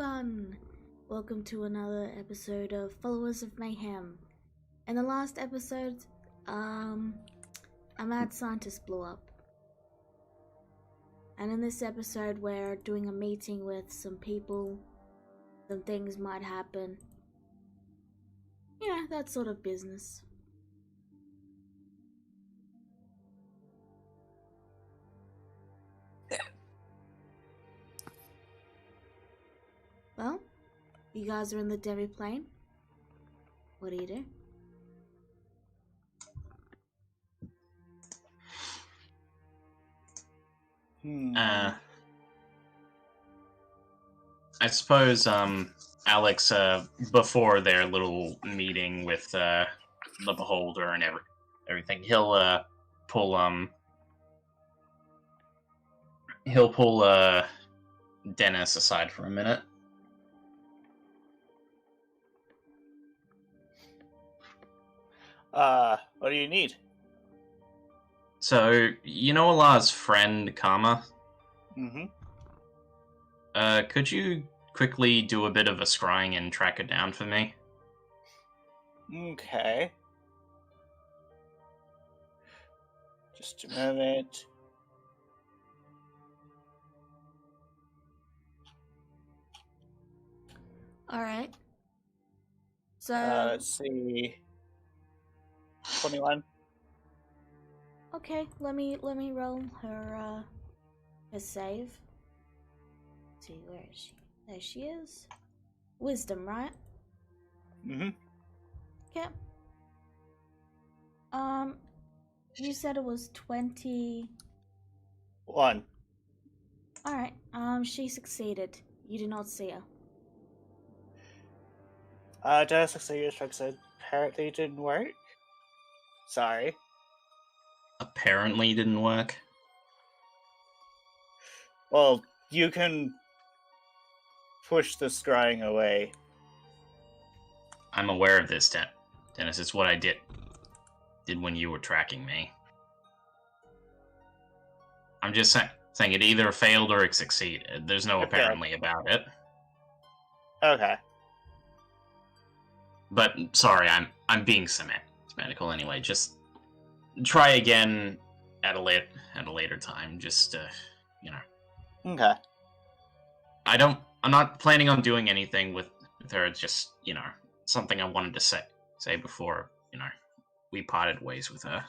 everyone! Welcome to another episode of Followers of Mayhem. In the last episode, a mad scientist blew up. And in this episode, we're doing a meeting with some people. Some things might happen. Yeah, that sort of business. Well, you guys are in the Devi plane. What do you do? I suppose, Alex, before their little meeting with, the Beholder and everything, he'll pull Dennis aside for a minute. What do you need? So, you know Allah's friend, Karma? Mm-hmm. Could you quickly do a bit of a scrying and track her down for me? Okay. Just a moment. Alright. So... let's see. 21. Okay, let me roll her save. Let's see, where is she? There she is. Wisdom, right? Mm-hmm. Okay. You said it was 21. Alright, she succeeded. You did not see her. Did I succeed? Apparently it didn't work. Sorry. Apparently didn't work. Well, you can push the scrying away. I'm aware of this, Dennis. It's what I did when you were tracking me. I'm just saying it either failed or it succeeded. There's no apparently about it. Okay. But sorry, I'm being semantical anyway. Just try again at a later time. Just you know. Okay. I'm not planning on doing anything with her. It's just, something I wanted to say before, we parted ways with her.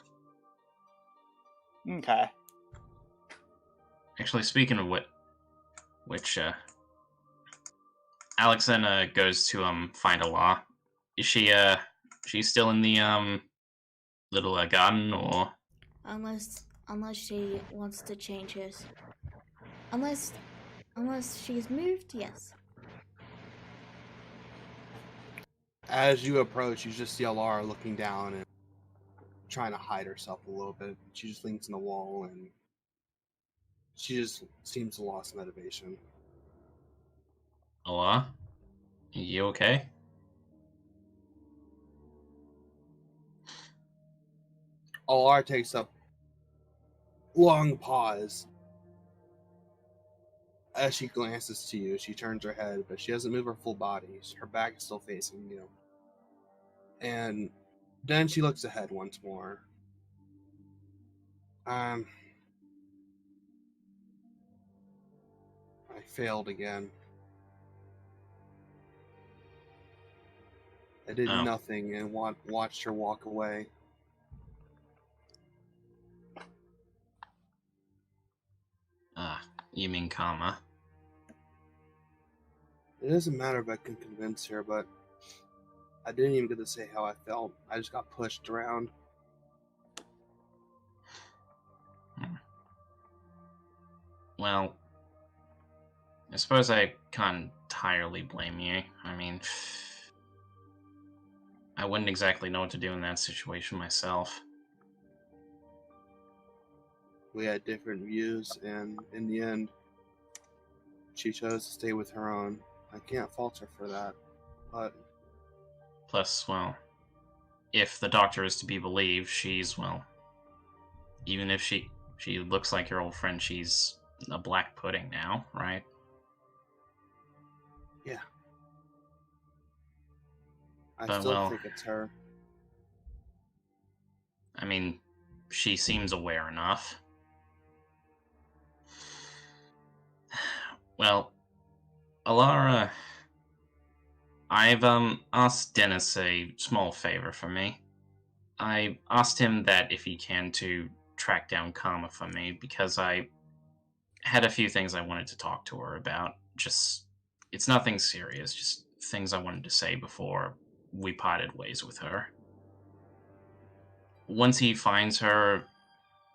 Okay. Actually, speaking of which, Alex then goes to find Allah. Is she's still in the little garden, or Unless she wants to change hers. Unless she's moved, yes. As you approach, you just see Alara looking down and trying to hide herself a little bit. She just leans in the wall and she just seems to lost motivation. Allah? You okay? Alara takes a long pause. As she glances to you, she turns her head, but she doesn't move her full body. Her back is still facing you. And then she looks ahead once more. I failed again. I did nothing and watched her walk away. You mean Karma? It doesn't matter if I can convince her, but I didn't even get to say how I felt. I just got pushed around. Well, I suppose I can't entirely blame you. I mean, I wouldn't exactly know what to do in that situation myself. We had different views, and in the end, she chose to stay with her own. I can't fault her for that, but... Plus, well, if the doctor is to be believed, she's, well, even if she looks like your old friend, she's a black pudding now, right? Yeah. I But, still well, think it's her. I mean, she seems aware enough. Well, Alara, I've asked Dennis a small favor for me. I asked him that if he can to track down Karma for me because I had a few things I wanted to talk to her about. Just, it's nothing serious, just things I wanted to say before we parted ways with her. Once he finds her,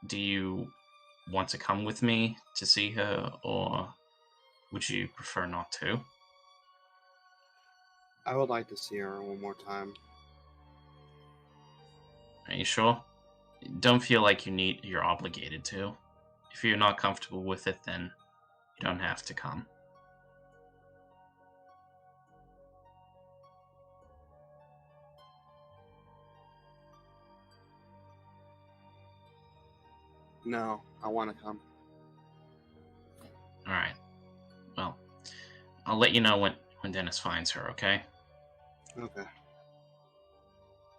do you want to come with me to see her, or would you prefer not to? I would like to see her one more time. Are you sure? Don't feel like you're obligated to. If you're not comfortable with it, then you don't have to come. No, I want to come. Alright. Well, I'll let you know when Dennis finds her, okay? Okay.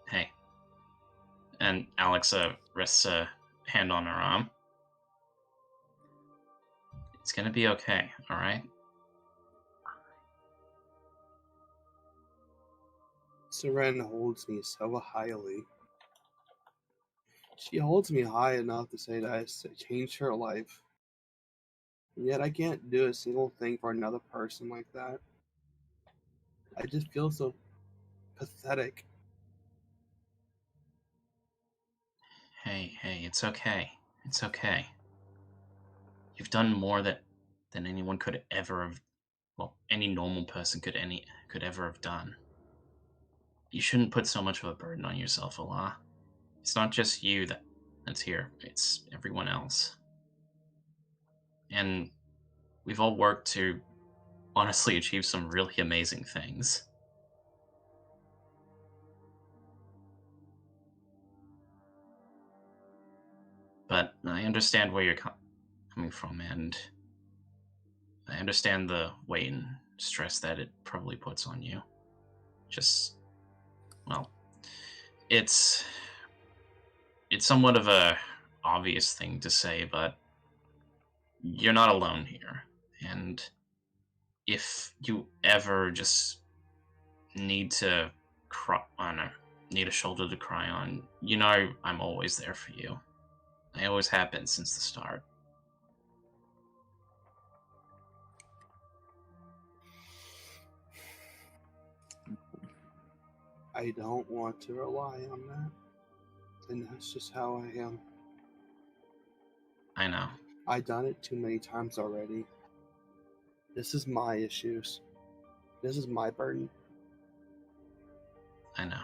Hey. And Alex rests a hand on her arm. It's gonna be okay, alright? Seren holds me so highly. She holds me high enough to say that I changed her life. And yet I can't do a single thing for another person like that. I just feel so pathetic. Hey, it's okay. It's okay. You've done more than anyone could ever have, well, any normal person could ever have done. You shouldn't put so much of a burden on yourself, Allah. It's not just you that's here, it's everyone else. And we've all worked to honestly achieve some really amazing things. But I understand where you're coming from, and I understand the weight and stress that it probably puts on you. Just, well, it's somewhat of a obvious thing to say, but you're not alone here. And if you ever just need to need a shoulder to cry on, you know I'm always there for you. I always have been since the start. I don't want to rely on that. And that's just how I am. I know. I've done it too many times already. This is my issues. This is my burden. I know.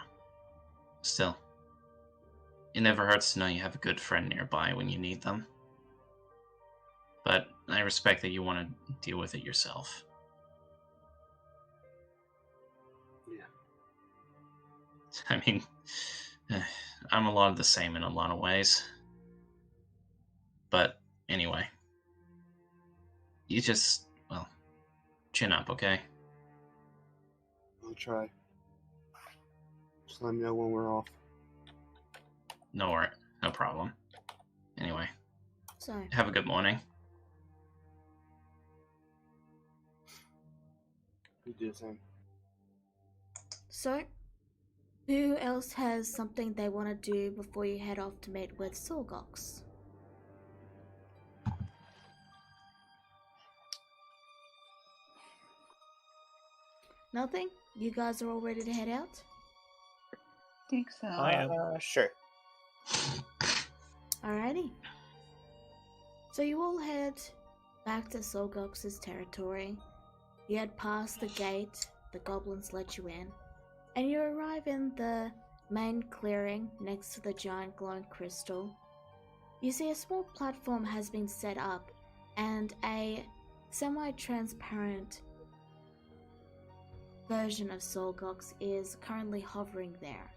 Still, it never hurts to know you have a good friend nearby when you need them. But I respect that you want to deal with it yourself. Yeah. I mean, I'm a lot of the same in a lot of ways. But anyway, you just, well, chin up, okay? I'll try. Just let me know when we're off. No worry, no problem. Anyway, So, have a good morning. You do the same. so, who else has something they want to do before you head off to meet with Sorgox? Nothing? You guys are all ready to head out? Think so. I am. Sure. Alrighty. So you all head back to Sorgox's territory. You head past the gate the goblins let you in, and you arrive in the main clearing next to the giant glowing crystal. You see a small platform has been set up, and a semi-transparent version of Sorgox is currently hovering there.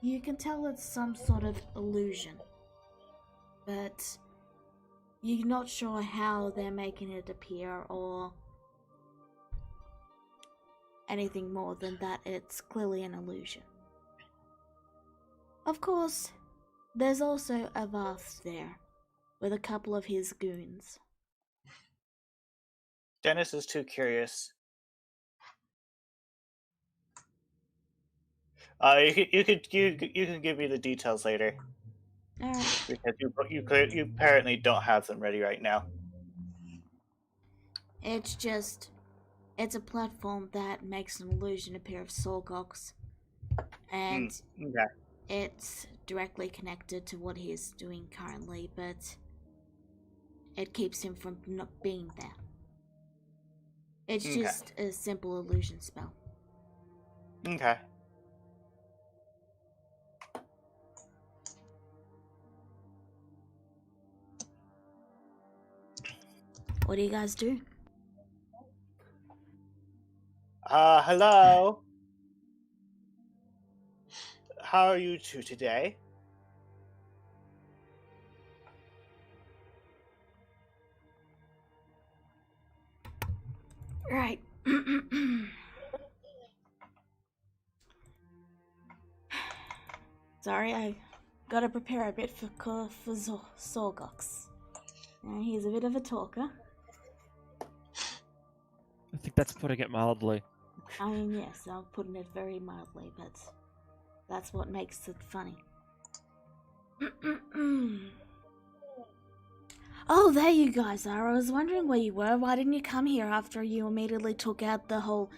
You can tell it's some sort of illusion, but you're not sure how they're making it appear or anything more than that it's clearly an illusion. Of course, there's also Avath there, with a couple of his goons. Dennis is too curious. You can give me the details later Alright. because you apparently don't have them ready right now. It's a platform that makes an illusion appear of Sorgox, and Okay. it's directly connected to what he's doing currently, but it keeps him from not being there. It's just a simple illusion spell. Okay. What do you guys do? Hello. How are you two today? Right. Sorry, I gotta prepare a bit for Sorgox. He's a bit of a talker. I think that's putting it mildly. I mean, yes, I'm putting it very mildly, but that's what makes it funny. Oh, there you guys are. I was wondering where you were. Why didn't you come here after you immediately took out the whole,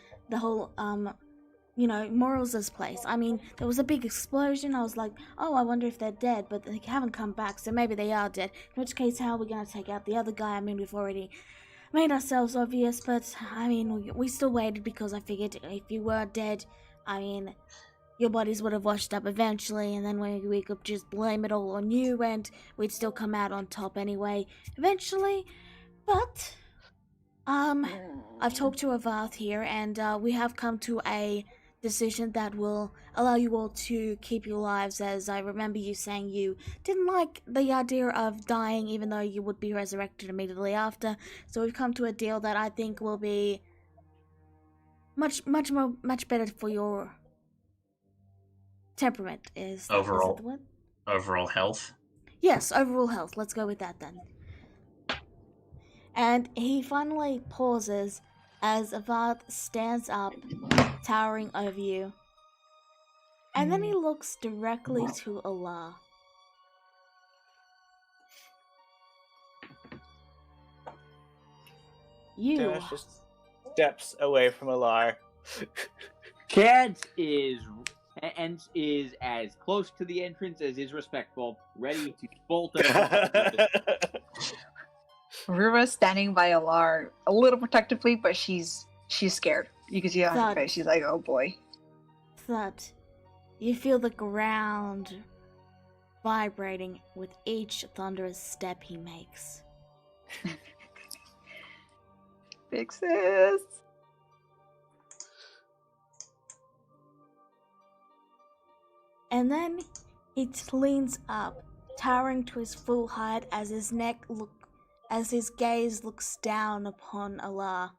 Morals' place? I mean, there was a big explosion. I was like, oh, I wonder if they're dead, but they haven't come back, so maybe they are dead. In which case, how are we gonna take out the other guy? I mean, we've already made ourselves obvious, but, I mean, we still waited because I figured if you were dead, I mean, your bodies would have washed up eventually, and then we could just blame it all on you, and we'd still come out on top anyway, eventually. But, I've talked to Avath here, and we have come to a decision that will allow you all to keep your lives, as I remember you saying you didn't like the idea of dying even though you would be resurrected immediately after. So we've come to a deal that I think will be much better for your temperament. Is that the word? Overall health? Yes, overall health. Let's go with that then. And he finally pauses as Avath stands up, towering over you. And then he looks directly to Allah. You. Dennis just steps away from Alar. Kent is as close to the entrance as is respectful, ready to bolt it. Ruva's standing by Alar a little protectively, but she's scared. You can see it on her face. She's like, oh boy. Thud. You feel the ground vibrating with each thunderous step he makes. Big sis. And then he leans up, towering to his full height as his gaze looks down upon Allah.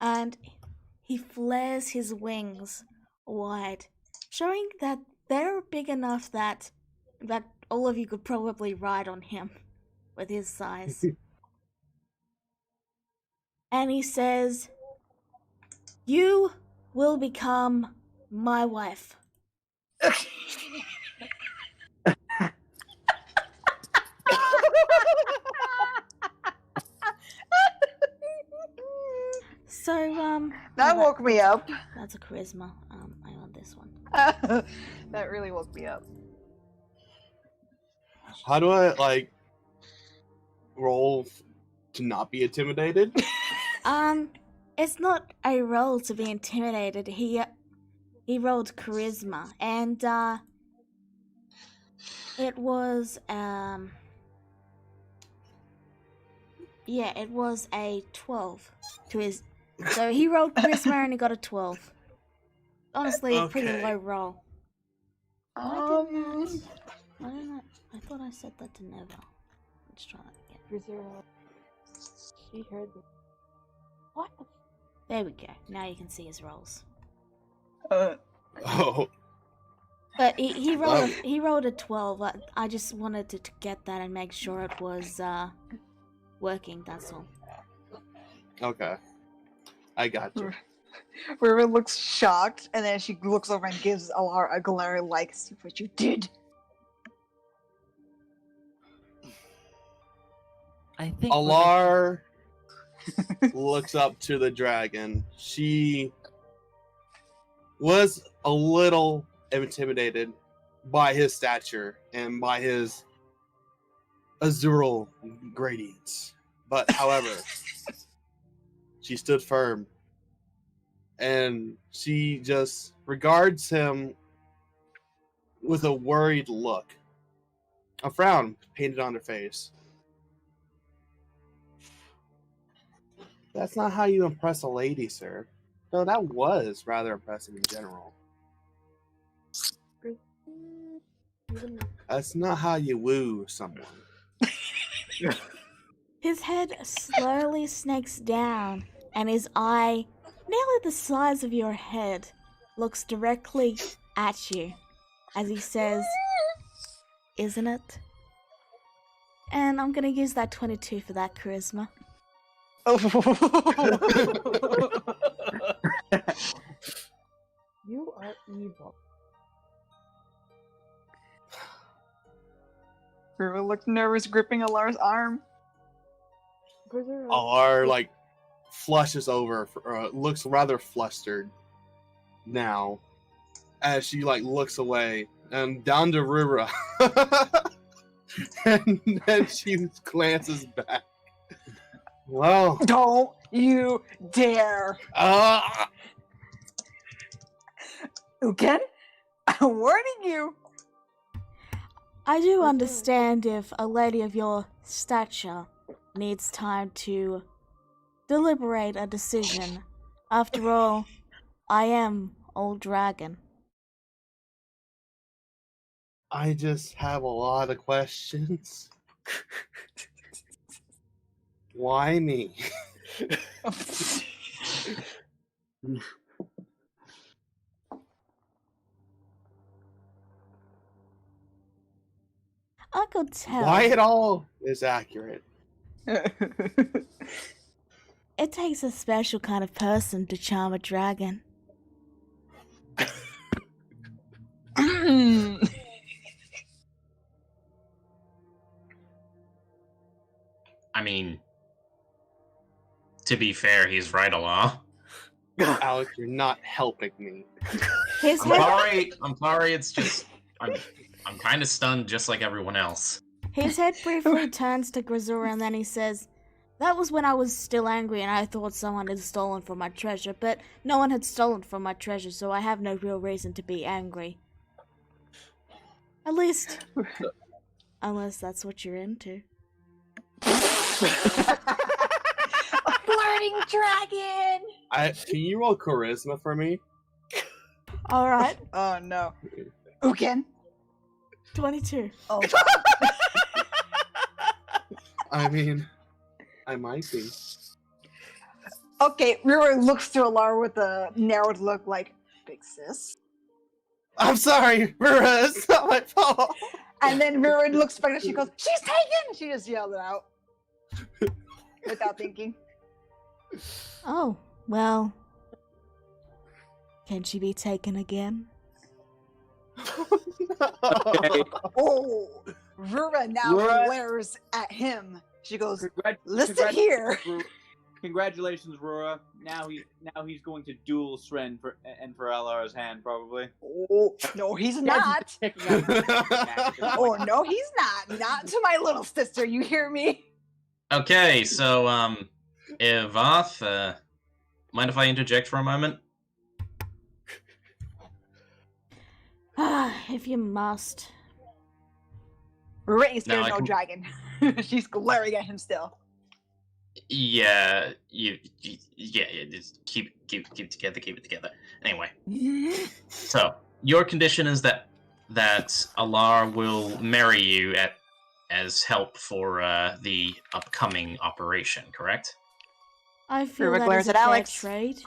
And he flares his wings wide, showing that they're big enough that all of you could probably ride on him with his size. And he says, "You will become my wife." So, that woke me up. That's a charisma. I want this one. That really woke me up. How do I, roll to not be intimidated? It's not a roll to be intimidated. He rolled charisma, and, it was, it was a 12 to his, so he rolled charisma and he got a 12. Honestly, a pretty low roll. Why didn't I thought I said that to Neva. Let's try that again. For 0. She heard me. What? There we go. Now you can see his rolls. Oh, But he rolled a 12. I just wanted to get that and make sure it was working. That's all. okay. I got you. River looks shocked, and then she looks over and gives Alar a glare like, "See what you did." I think Alar looks up to the dragon. She was a little intimidated by his stature and by his azural gradients. But however, she stood firm. And she just regards him with a worried look. A frown painted on her face. That's not how you impress a lady, sir. Though that was rather impressive in general. That's not how you woo someone. His head slowly snakes down, and his eye, nearly the size of your head, looks directly at you as he says, "Isn't it?" And I'm gonna use that 22 for that charisma. You are evil. River looked nervous, gripping Alar's arm. Alar, like, flushes over, looks rather flustered now as she, like, looks away and down to Rura. And then she glances back. Well, Don't you dare! Uken, I'm warning you. I do understand if a lady of your stature needs time to deliberate a decision. After all, I am Old Dragon. I just have a lot of questions. Why me? I could tell. Why it all is accurate. It takes a special kind of person to charm a dragon. I mean, to be fair, he's right, Alar. Alex, you're not helping me. His I'm head, sorry. I'm sorry. It's just I'm kind of stunned, just like everyone else. his head briefly turns to Grazura and then he says, "That was when I was still angry and I thought someone had stolen from my treasure, but no one had stolen from my treasure, so I have no real reason to be angry. At least, unless that's what you're into." A flirting dragon! Can you roll charisma for me? Alright, Oh no. Uken? 22. Oh, I mean, I might be. okay, River looks through Alar with a narrowed look like, "Big sis?" I'm sorry, Rura, it's not my fault. And then River looks back and she goes, "She's taken!" She just yelled it out. Without thinking. Oh, well. Can she be taken again? Okay. Oh! Rura now Rura- glares at him. She goes, "Listen Congrat- here." Congratulations, Rura. Now he's going to duel Sren for Alar's hand, probably. Oh, no, he's not. Checking out- Oh, no, he's not. Not to my little sister, you hear me? Okay, so Ivath, mind if I interject for a moment? If you must. Rura ain't scared No, I of no can- dragon. She's glaring at him still. Yeah, just keep it together. Anyway, so your condition is that Alar will marry you as help for the upcoming operation, correct? I feel Rura that glares is a at fair Alex. trade,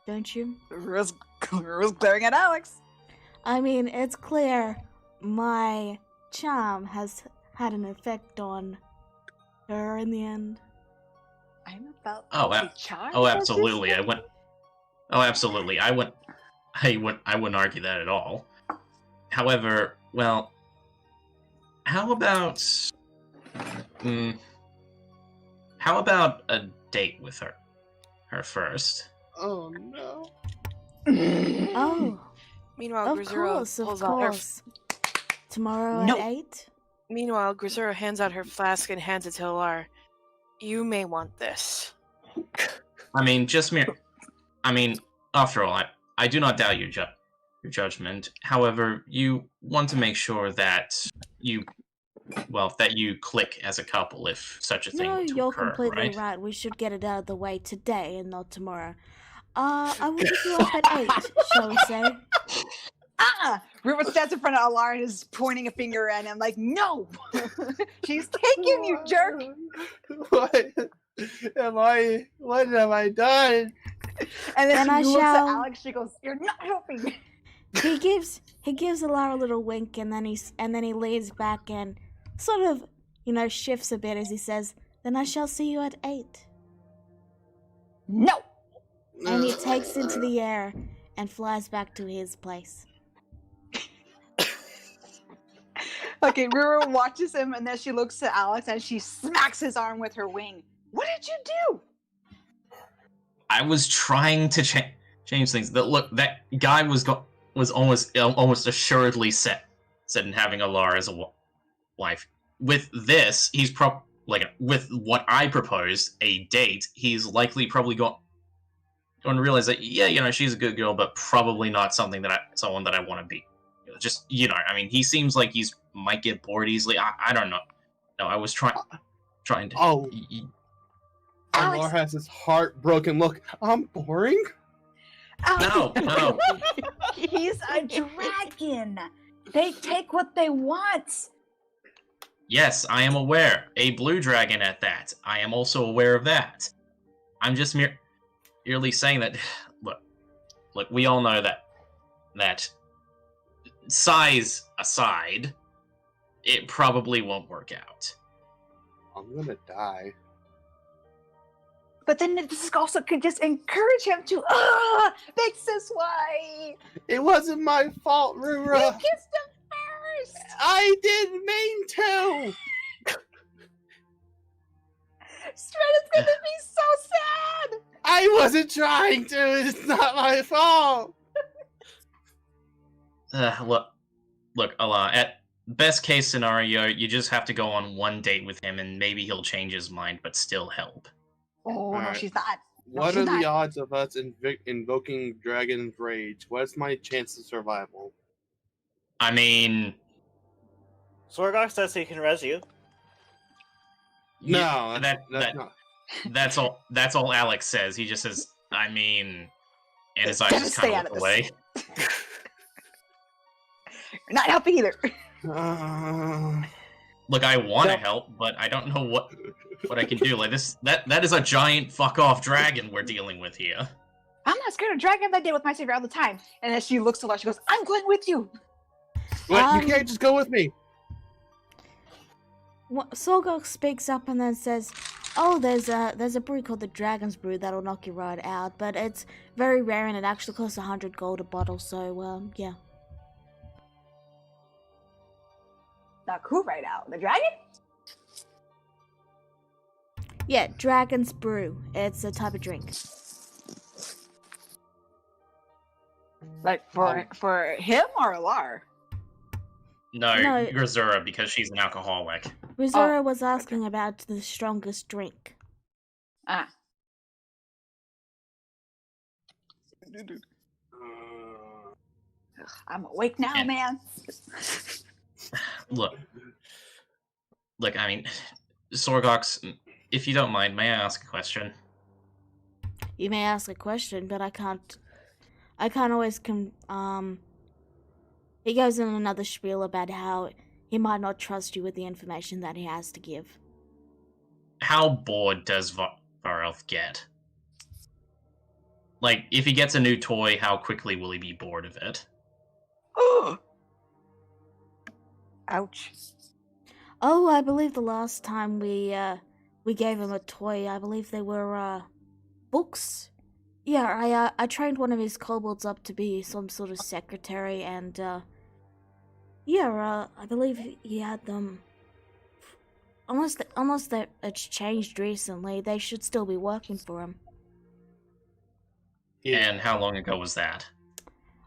don't you? Rura's glaring at Alex. I mean, it's clear my charm has had an effect on her in the end. I'm about Oh, to charge oh, at this absolutely. point. Absolutely. I wouldn't argue that at all. However, well, how about a date with her first? Oh no. Oh, Meanwhile, of Grisura course, of pulls out her. course. Tomorrow No. at 8? Meanwhile, Grisura hands out her flask and hands it to Alar. You may want this. I mean, after all, I do not doubt your judgment. However, you want to make sure that you click as a couple if such a thing No, were to you're occur, completely right? right. We should get it out of the way today and not tomorrow. I will pick you up at 8, shall we say? Rura stands in front of Alar and is pointing a finger at him like, no! She's taken, you jerk! What have I done? And then Then she I looks shall- at Alex, she goes, you're not helping! He gives Alara a little wink and then he leans back and sort of, shifts a bit as he says, "Then I shall see you at 8." No! And he takes into the air and flies back to his place. Okay, Rura watches him and then she looks at Alex and she smacks his arm with her wing. What did you do? I was trying to change things. That guy was almost assuredly set in having Alara as a wife. With this, he's with what I proposed, a date. He's likely probably going to realize that she's a good girl, but probably not someone that I want to be. Just I mean, he seems like he's might get bored easily. I don't know. No, I was trying to. Oh. Alar has this heartbroken look. I'm boring? No. He's a dragon. They take what they want. Yes, I am aware. A blue dragon at that. I am also aware of that. I'm just merely saying that. Look. We all know that size aside, it probably won't work out. I'm gonna die. But then this also could just encourage him to, big sis, why? It wasn't my fault, Rura. You kissed him first. I didn't mean to. Shredder's gonna be so sad. I wasn't trying to. It's not my fault. Look, Allah, at best case scenario, you just have to go on one date with him and maybe he'll change his mind, but still help. Oh, no, Alright. she's not. No, What she's are the not. odds of us invoking Dragon's Rage? What's my chance of survival? I mean, Sorgok says he can res you. No, that's not. That's all Alex says. He just says, I mean, and his eyes Gotta just stay kind out of of look this. away. You're not helping either. Look, I want to Yep. help, but I don't know what I can do. Like this, that is a giant fuck off dragon we're dealing with here. I'm not scared of dragon. I did with my savior all the time. And as she looks to Lar, she goes, I'm going with you. What? You can't just go with me. Sorgok speaks up and then says, "Oh, there's a brew called the Dragon's Brew that'll knock you right out, but it's very rare and it actually costs 100 gold a bottle. So yeah." Knock who right out? The dragon? Yeah, Dragon's Brew. It's a type of drink. Like for him or Lar? No, No. Grisura, because she's an alcoholic. Rizura was asking about the strongest drink. Ah. Ugh, I'm awake now, Yeah. man. Look, I mean, Sorgox, if you don't mind, may I ask a question? You may ask a question, but I can't always he goes in another spiel about how he might not trust you with the information that he has to give. How bored does Varelth get? like, if he gets a new toy, how quickly will he be bored of it? Ouch. Oh, I believe the last time we gave him a toy, I believe they were books. Yeah, I trained one of his kobolds up to be some sort of secretary, and I believe he had them. Unless that it's changed recently, they should still be working for him. Yeah. And how long ago was that?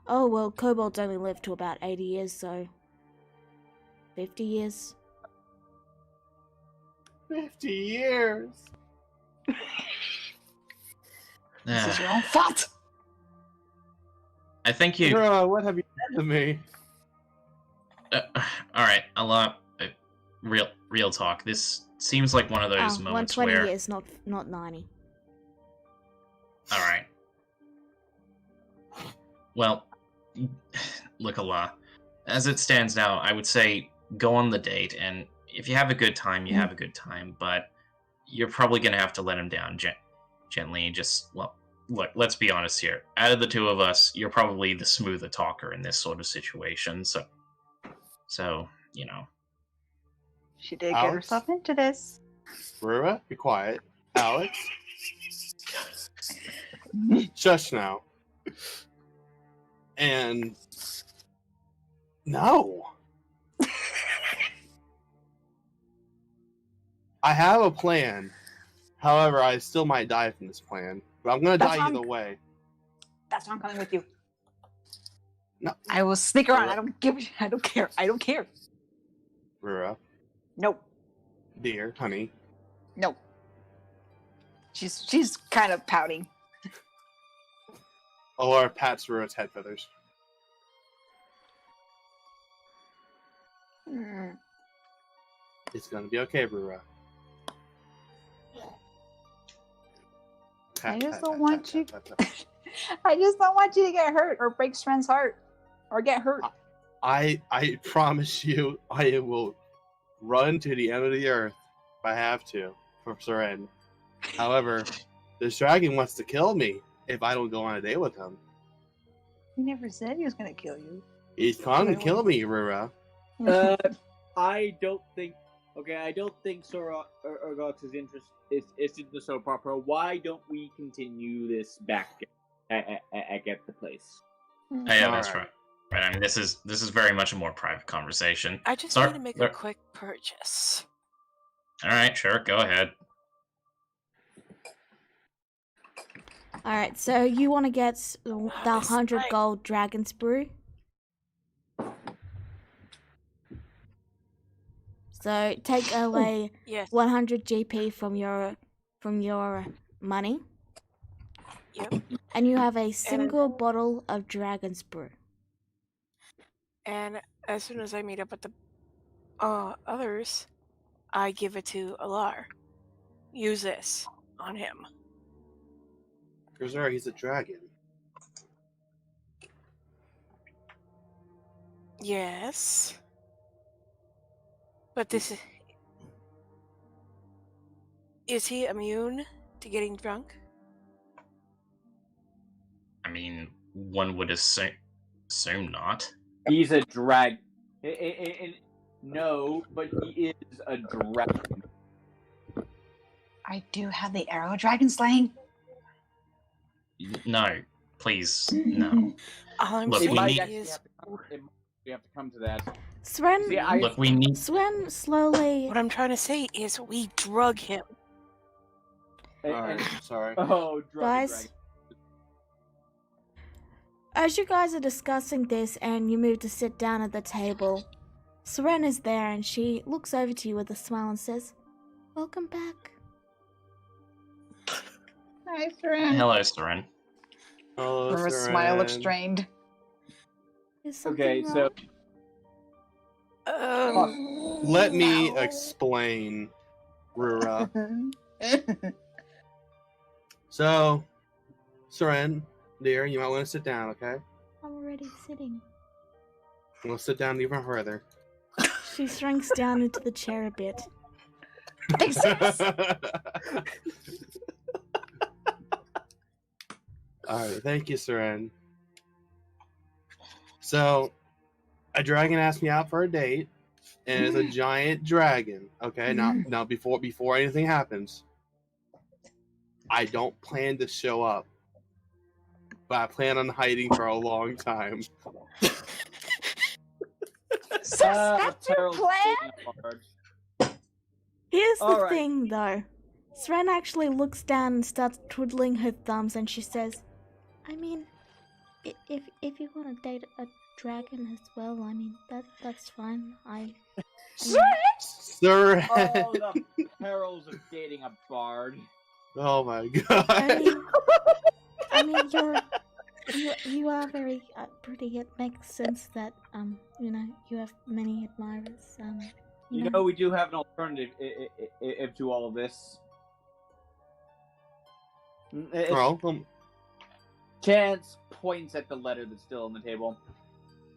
Oh well, kobolds only live to about 80 years, so 50 years. 50 years. This is your own fault. I think you. Bro, what have you done to me? All right, real talk. This seems like one of those moments 120 where. years, not 90. All right. Well, look, Allah. As it stands now, I would say go on the date, and if you have a good time, you have a good time. But you're probably gonna have to let him down gently. Just look. Let's be honest here. Out of the two of us, you're probably the smoother talker in this sort of situation. So you know. She did get Alex? herself into this. Rura, be quiet. Alex? Shush now. And... No. I have a plan. However, I still might die from this plan. But I'm gonna That's die fine. either way. That's why I'm coming with you. No. I will sneak around. Rura. I don't care. I don't care. Rura, No. dear, honey. No. She's kind of pouting. Or pats Rura's head feathers. Mm. It's gonna be okay, Rura. I just don't want you. I just don't want you to get hurt or break Sren's heart or get hurt. I promise you, I will run to the end of the earth if I have to for Seren. However, this dragon wants to kill me if I don't go on a date with him. He never said he was gonna kill you. He's going to kill me, Rura. I don't think. Okay, I don't think Sorgox's interest is in the soap opera. Why don't we continue this back at the place? Yeah, that's Alright. right. Right. I mean, this is very much a more private conversation. I just Sorry, need to make there- a quick purchase. All right, sure, go ahead. Alright, so you want to get the That's 100 right. gold dragon's brew? So take away Yes. 100 GP from your money, Yep. and you have a single bottle of dragon's brew. And as soon as I meet up with the others, I give it to Alar. Use this on him. Grisera, he's a dragon. Yes. But this is he immune to getting drunk? I mean, one would assume not. He's a drag. No, but he is a dragon. I do have the arrow dragon slaying. No, please, no. All I'm Look, saying we need- is, We have to come to that. Sren, See, I- Look, we need. Sren slowly. what I'm trying to say is we drug him. Alright, sorry. Oh, Guys, dragon. as you guys are discussing this and you move to sit down at the table, Seren is there and she looks over to you with a smile and says, "Welcome back." Hi, Sren. Hello, Seren. Oh, Her smile looks Seren. strained. Is something Okay, so wrong? Let me No. explain, Rura. So, Seren, dear, you might want to sit down, okay? I'm already sitting. We'll sit down even further. She shrinks down into the chair a bit. Alright, thank you, Seren. So, a dragon asked me out for a date, and it's a giant dragon. Okay, now before anything happens, I don't plan to show up, but I plan on hiding for a long time. So that's your Harold's plan? dating a bard. Here's the Alright. thing, though. Sren actually looks down and starts twiddling her thumbs, and she says, "I mean, if you want to date a dragon as well, I mean that's fine. Seren! Oh, the perils of dating a bard. Oh my god. I mean, you are very pretty. It makes sense that you have many admirers. You know, we do have an alternative to all of this. Chance points at the letter that's still on the table.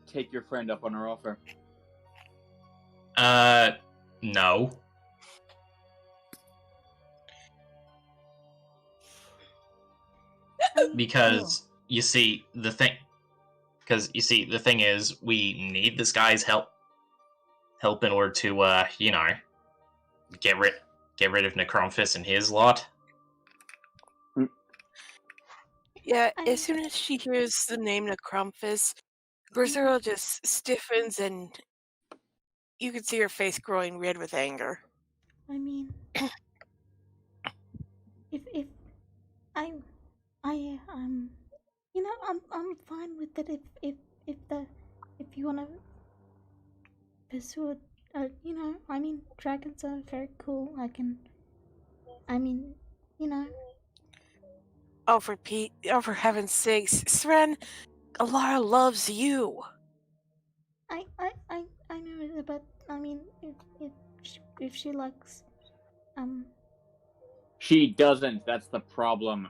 Take your friend up on her offer. No. Because you see the thing is we need this guy's help in order to get rid of Necromphis and his lot. Yeah, as soon as she hears the name Necromphis, Berthera just stiffens and you can see her face growing red with anger. I mean, if I'm fine with it if you wanna pursue it. I mean, dragons are very cool. Oh, for heaven's sakes, Sren, Alara loves you. I know it, but I mean, if she likes, She doesn't. That's the problem.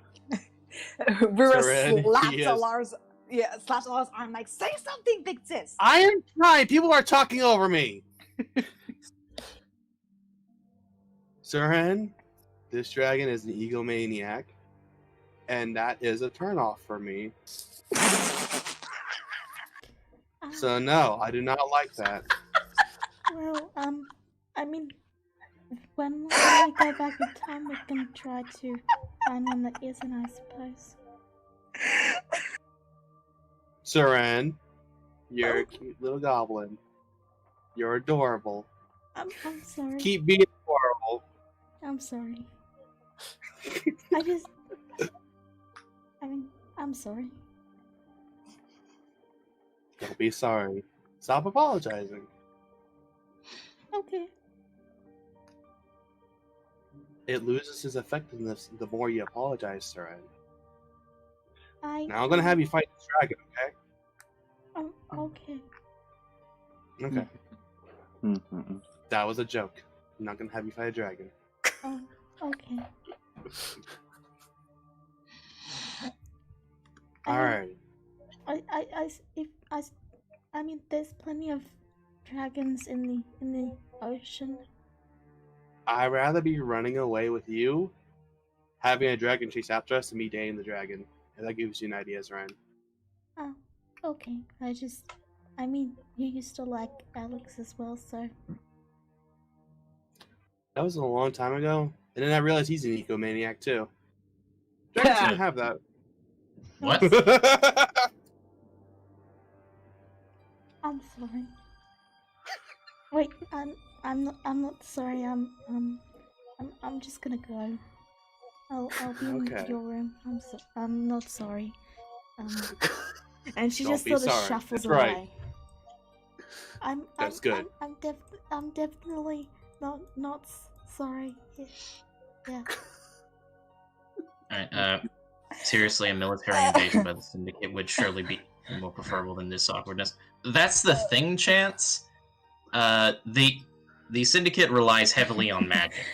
Rura Seren, slaps Alar's arm like, say something, big sis. I am trying. People are talking over me. Seren, this dragon is an egomaniac, and that is a turnoff for me. So no, I do not like that. Well, I mean, when we go back in time, we can try to find one that isn't, I suppose. Seren, you're a cute little goblin. You're adorable. I'm sorry. Keep being adorable. I'm sorry. I'm sorry. Don't be sorry. Stop apologizing. Okay. It loses its effectiveness the more you apologize, Seren. Now I I'm gonna have you fight this dragon, okay. okay? Okay. That was a joke. I'm not gonna have you fight a dragon. Oh, okay. Alright. I mean, there's plenty of dragons in the ocean. I'd rather be running away with you, having a dragon chase after us, and me dating the dragon. And that gives you an idea, Seren. Oh, okay. I mean, you used to like Alex as well, so. That was a long time ago. And then I realized he's an ecomaniac, too. Dragons don't have that. What? I'm sorry. Wait, I'm not sorry. I'm just gonna go. I'll be in your room. I'm not sorry. And she Don't just be sort of sorry. shuffles That's away. right. That's good. I'm definitely not sorry. Yeah. Alright, seriously, a military invasion by the Syndicate would surely be more preferable than this awkwardness. That's the thing, Chance. The Syndicate relies heavily on magic.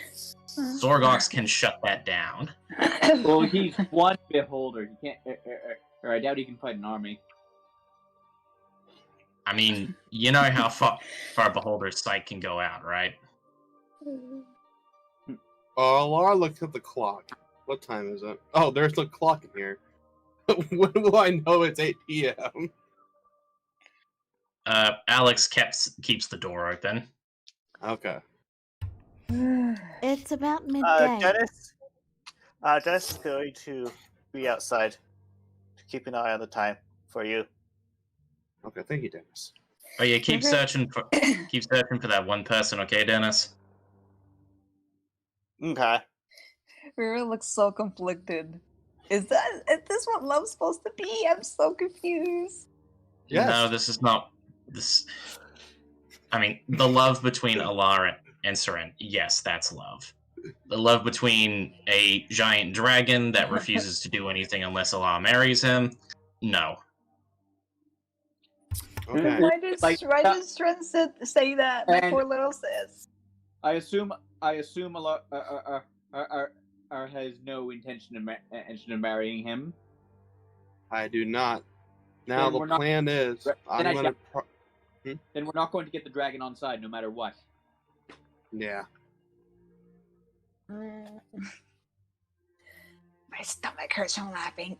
Zorgox can shut that down. Well, he's one beholder. He can't. Or I doubt he can fight an army. I mean, you know how far Beholder's sight can go out, right? Oh, Laura looked at the clock. What time is it? Oh, there's a clock in here. When will I know it's 8 p.m.? Alex keeps the door open. Okay. It's about midday. Dennis is going to be outside to keep an eye on the time for you. Okay, thank you, Dennis. Oh yeah, keep searching for that one person, okay, Dennis? Okay. Riri looks so conflicted. Is this what love's supposed to be? I'm so confused. Yes. No, this is not. This. I mean, the love between Alara and Seren. Yes, that's love. The love between a giant dragon that refuses to do anything unless Alara marries him. No. Okay. Why does Stren say that? My poor little sis. I assume Alara has no intention of marrying him. I do not. Now Then the we're not- plan is I'm Then gonna. Then we're not going to get the dragon on side, no matter what. Yeah. My stomach hurts from laughing.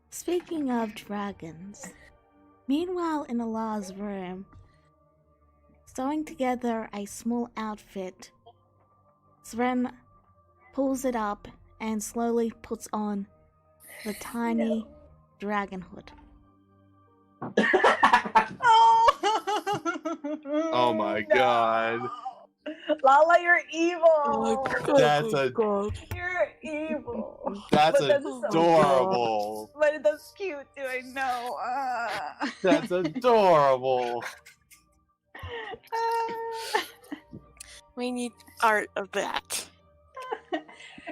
Speaking of dragons, meanwhile in Alara's room, sewing together a small outfit, Sren pulls it up and slowly puts on the tiny dragon hood. Oh my god. Lala, you're evil. Oh, That's You're evil. That's But that's so adorable. But that's cute too, I know. That's adorable. We need art of that.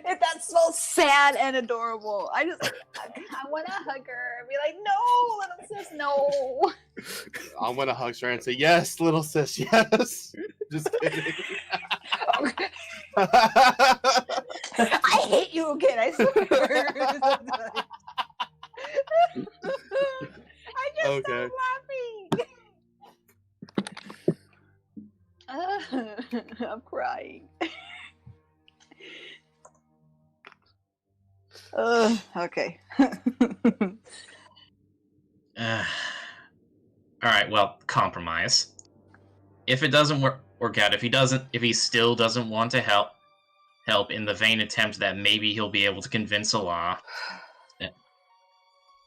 That's so sad and adorable. I want to hug her and be like, no, little sis, no. I'm gonna hug her and say, yes, little sis, yes. Just kidding. Okay. I hate you again, I swear. I just Okay. stopped laughing. I'm crying. Okay. Alright, well, compromise. If it doesn't work out, if he still doesn't want to help in the vain attempt that maybe he'll be able to convince Alara,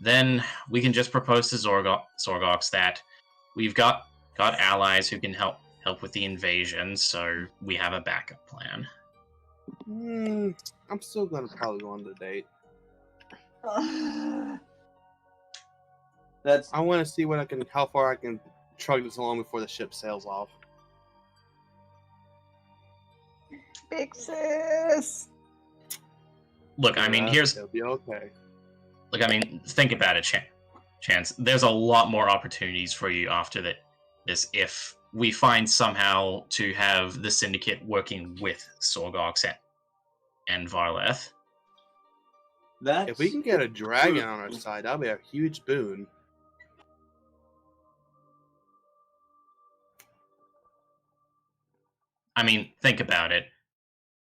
then we can just propose to Zorgox that we've got allies who can help with the invasion, so we have a backup plan. I'm still gonna probably go on the date. I want to see how far I can chug this along before the ship sails off. Big sis. Look, I mean, It'll be okay. Look, I mean, think about it, Chance. There's a lot more opportunities for you after this if we find somehow to have the Syndicate working with Sorgox and Varleth. If we can get a dragon on our side, that'll be a huge boon. I mean, think about it.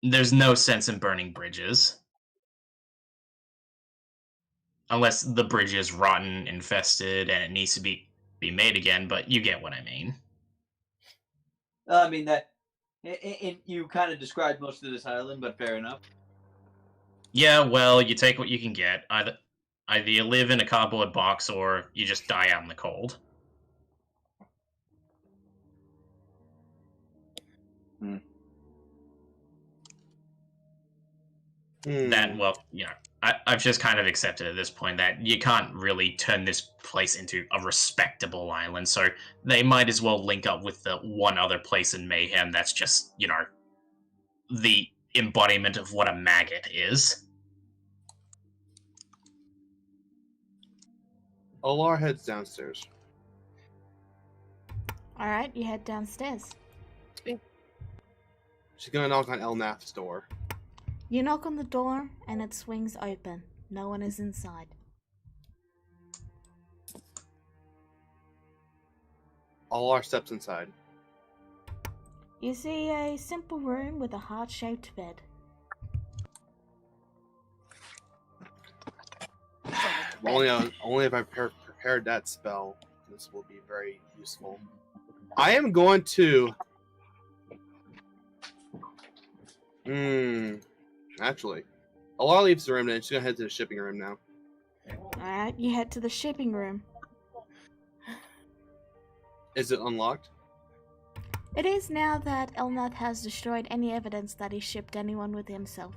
There's no sense in burning bridges. Unless the bridge is rotten, infested, and it needs to be made again, but you get what I mean. I mean, that you kind of described most of this island, but fair enough. Yeah, well, you take what you can get. Either you live in a cardboard box or you just die out in the cold. That, well, you know, I've just kind of accepted at this point that you can't really turn this place into a respectable island, so they might as well link up with the one other place in Mayhem that's just, you know, the embodiment of what a maggot is. Alara heads downstairs. Alright, you head downstairs. She's gonna knock on Elnath's door. You knock on the door and it swings open. No one is inside. Alara steps inside. You see a simple room with a heart-shaped bed. Only if I prepared that spell. This will be very useful. I am going to. Actually, Alara leaves the room, and she's gonna head to the shipping room now. Alright, you head to the shipping room. Is it unlocked? It is now that Elnath has destroyed any evidence that he shipped anyone with himself.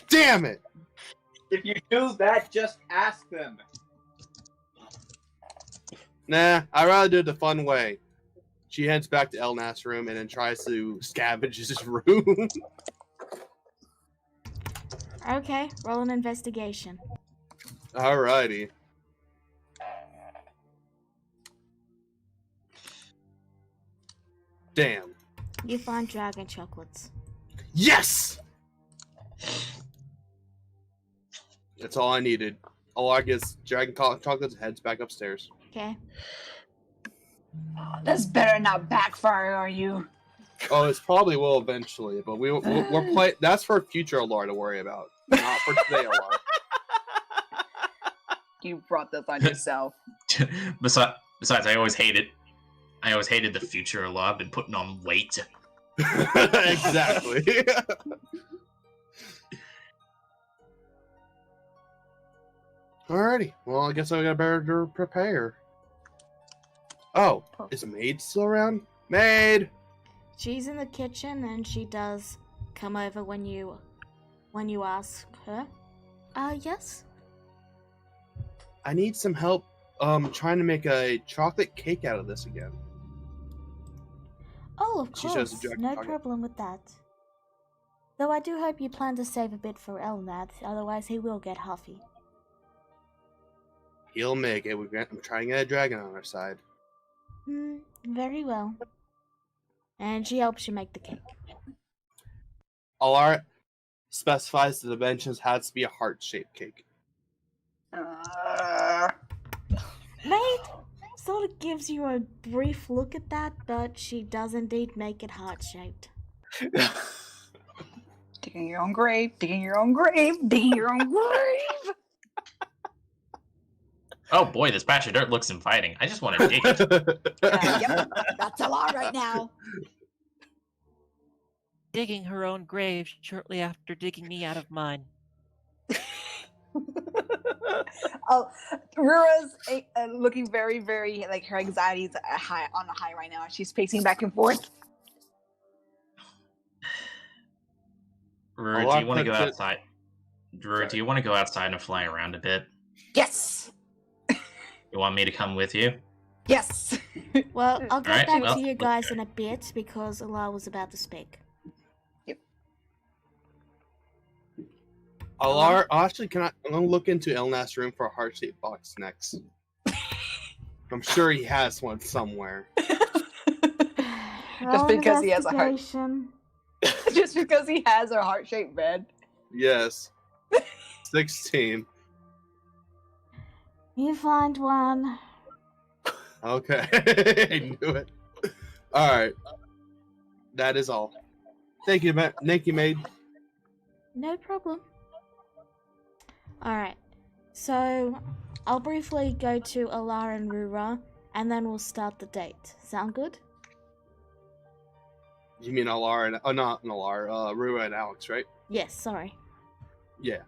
Damn it! If you do that, just ask them. Nah, I'd rather do it the fun way. She heads back to Elnath's room and then tries to scavenge his room. Okay, roll an investigation. Alrighty. Damn. You find dragon chocolates. Yes! That's all I needed. Alara gets dragon chocolates and heads back upstairs. Okay. This better not backfire on you. Oh, it probably will eventually, but we're playing. That's for future Alara to worry about, not for today Alara. You brought this on yourself. Besides, I always hated the future a lot. I've been putting on weight. Exactly. Alrighty. Well, I guess I got better to prepare. Oh, is Maid still around? Maid! She's in the kitchen and she does come over when you ask her. Yes? I need some help trying to make a chocolate cake out of this again. Oh, of She shows course. the dragon No chocolate. problem with that. Though I do hope you plan to save a bit for Elnath, otherwise he will get huffy. He'll make it. I'm trying to get a dragon on our side. Very well. And she helps you make the cake. Alara specifies the dimensions has to be a heart-shaped cake. Maid sort of gives you a brief look at that, but she does indeed make it heart-shaped. Digging your own grave, digging your own grave, digging your own grave. Oh boy, this patch of dirt looks inviting. I just want to dig it. Yep, that's a lot right now. Digging her own grave shortly after digging me out of mine. Oh, Rura's looking very, very like her anxiety's on a high right now. She's pacing back and forth. Ruru, do you want to go outside? Ruru, do you want to go outside and fly around a bit? Yes. You want me to come with you? Yes. Well, I'll get Alright, back well, to you guys in a bit because Alara was about to speak. Alara, actually, I'm gonna look into Elnath's room for a heart-shaped box next. I'm sure he has one somewhere. Roll because he has a heart. investigation. Just because he has a heart-shaped bed. Yes. 16. You find one. Okay. I knew it. Alright. That is all. Thank you, Maid. No problem. Alright. So, I'll briefly go to Alara and Rura, and then we'll start the date. Sound good? You mean Alara and... Oh, not Alara. Rua and Alex, right? Yes, sorry. Yeah.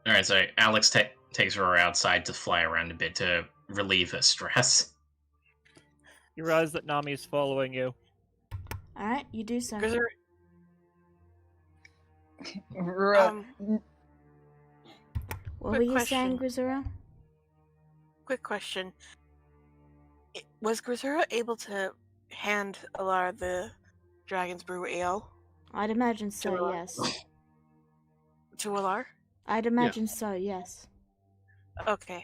Alright, so Alex takes her outside to fly around a bit to relieve her stress. You realize that Nami is following you. Alright, you do so. Rura, What Quick were you saying, question. Grisura? Quick question. Was Grisura able to hand Alara the Dragon's Brew Ale I'd imagine so, Alara? yes. To Alara? I'd imagine so, yes. Okay.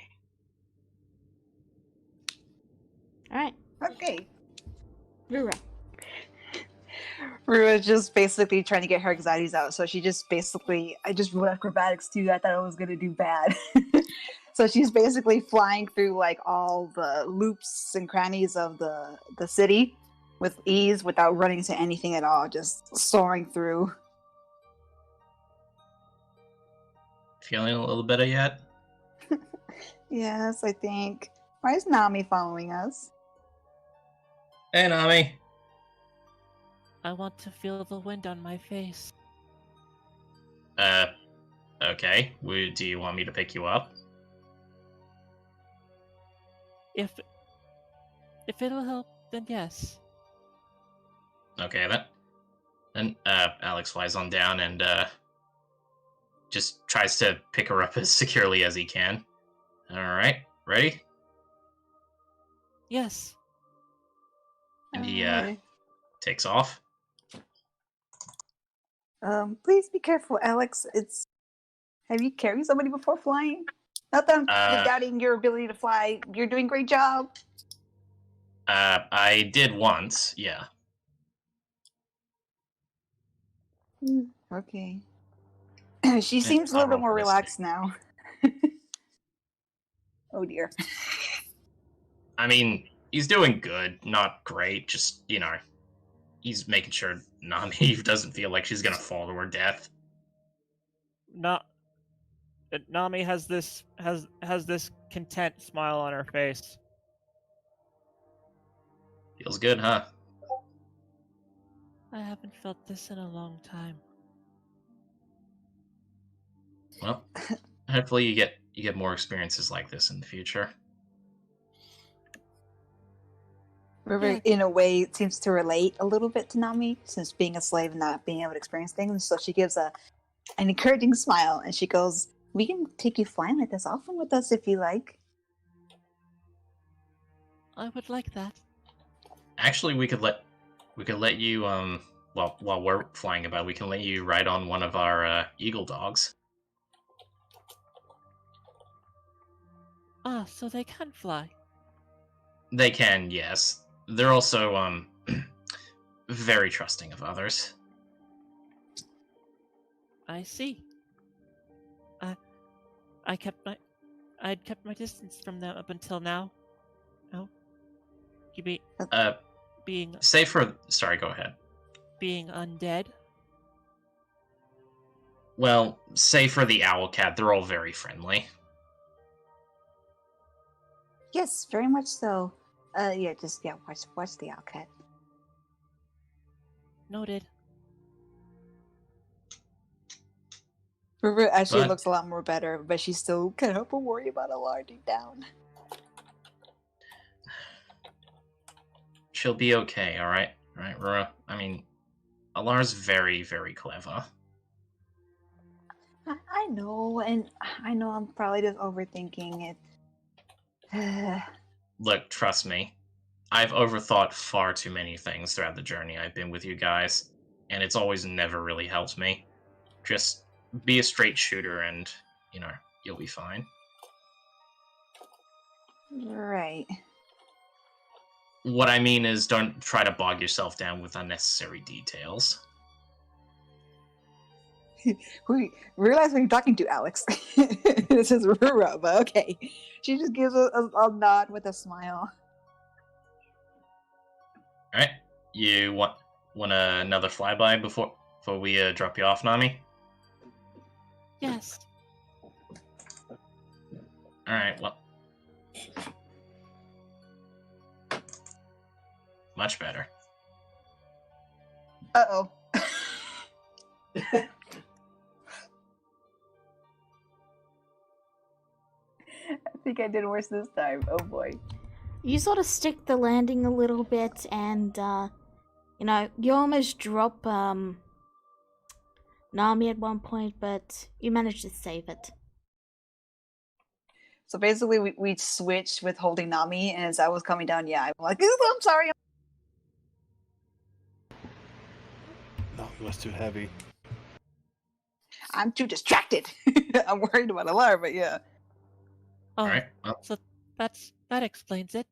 Alright, okay. Rura. Rua's just basically trying to get her anxieties out. So she just basically, I just wrote acrobatics too. I thought I was gonna do bad. So she's basically flying through like all the loops and crannies of the city, with ease without running into anything at all, just soaring through. Feeling a little better yet? Yes, I think. Why is Nami following us? Hey, Nami. I want to feel the wind on my face. Okay. Do you want me to pick you up? If it'll help, then yes. Okay, then. Then, Alex flies on down and, just tries to pick her up as securely as he can. Alright, ready? Yes. And he, Alright. takes off. Please be careful, Alex. Have you carried somebody before flying? Not that I'm doubting your ability to fly. You're doing a great job. I did once, yeah. Okay. She seems a little bit more relaxed now. Oh dear. I mean, he's doing good, not great, just, he's making sure Nami doesn't feel like she's gonna fall to her death. Nami has this content smile on her face. Feels good, huh? I haven't felt this in a long time. Well, hopefully you get more experiences like this in the future. River, in a way, seems to relate a little bit to Nami, since being a slave and not being able to experience things. So she gives an encouraging smile, and she goes, "We can take you flying like this often with us if you like." I would like that. Actually, we could let you while we're flying about, we can let you ride on one of our eagle dogs. Ah, so they can fly. They can, yes. They're also very trusting of others. I see. I'd kept my distance from them up until now. No, you being Sorry, go ahead. Being undead. Well, say for the owl cat, they're all very friendly. Yes, very much so. Watch the outcat. Noted. River actually looks a lot more better, but she's still kind of worried about Alar deep down. She'll be okay, alright? Alright, Rura? I mean, Alar's very, very clever. I know, and I know I'm probably just overthinking it. Look, trust me. I've overthought far too many things throughout the journey I've been with you guys, and it's always never really helped me. Just be a straight shooter and, you'll be fine. Right. What I mean is, don't try to bog yourself down with unnecessary details. We realize when you're talking to Alex. This is Rura, but okay. She just gives a nod with a smile. Alright, you want another flyby before we drop you off, Nami? Yes. Alright, well. Much better. Uh-oh. I think I did worse this time. Oh boy. You sort of stick the landing a little bit and, you almost drop, Nami at one point, but you managed to save it. So basically, we switched with holding Nami, and as I was coming down, I'm like, I'm sorry. No, it was too heavy. I'm too distracted. I'm worried about Alar, but yeah. Oh, Alright, well. So that explains it.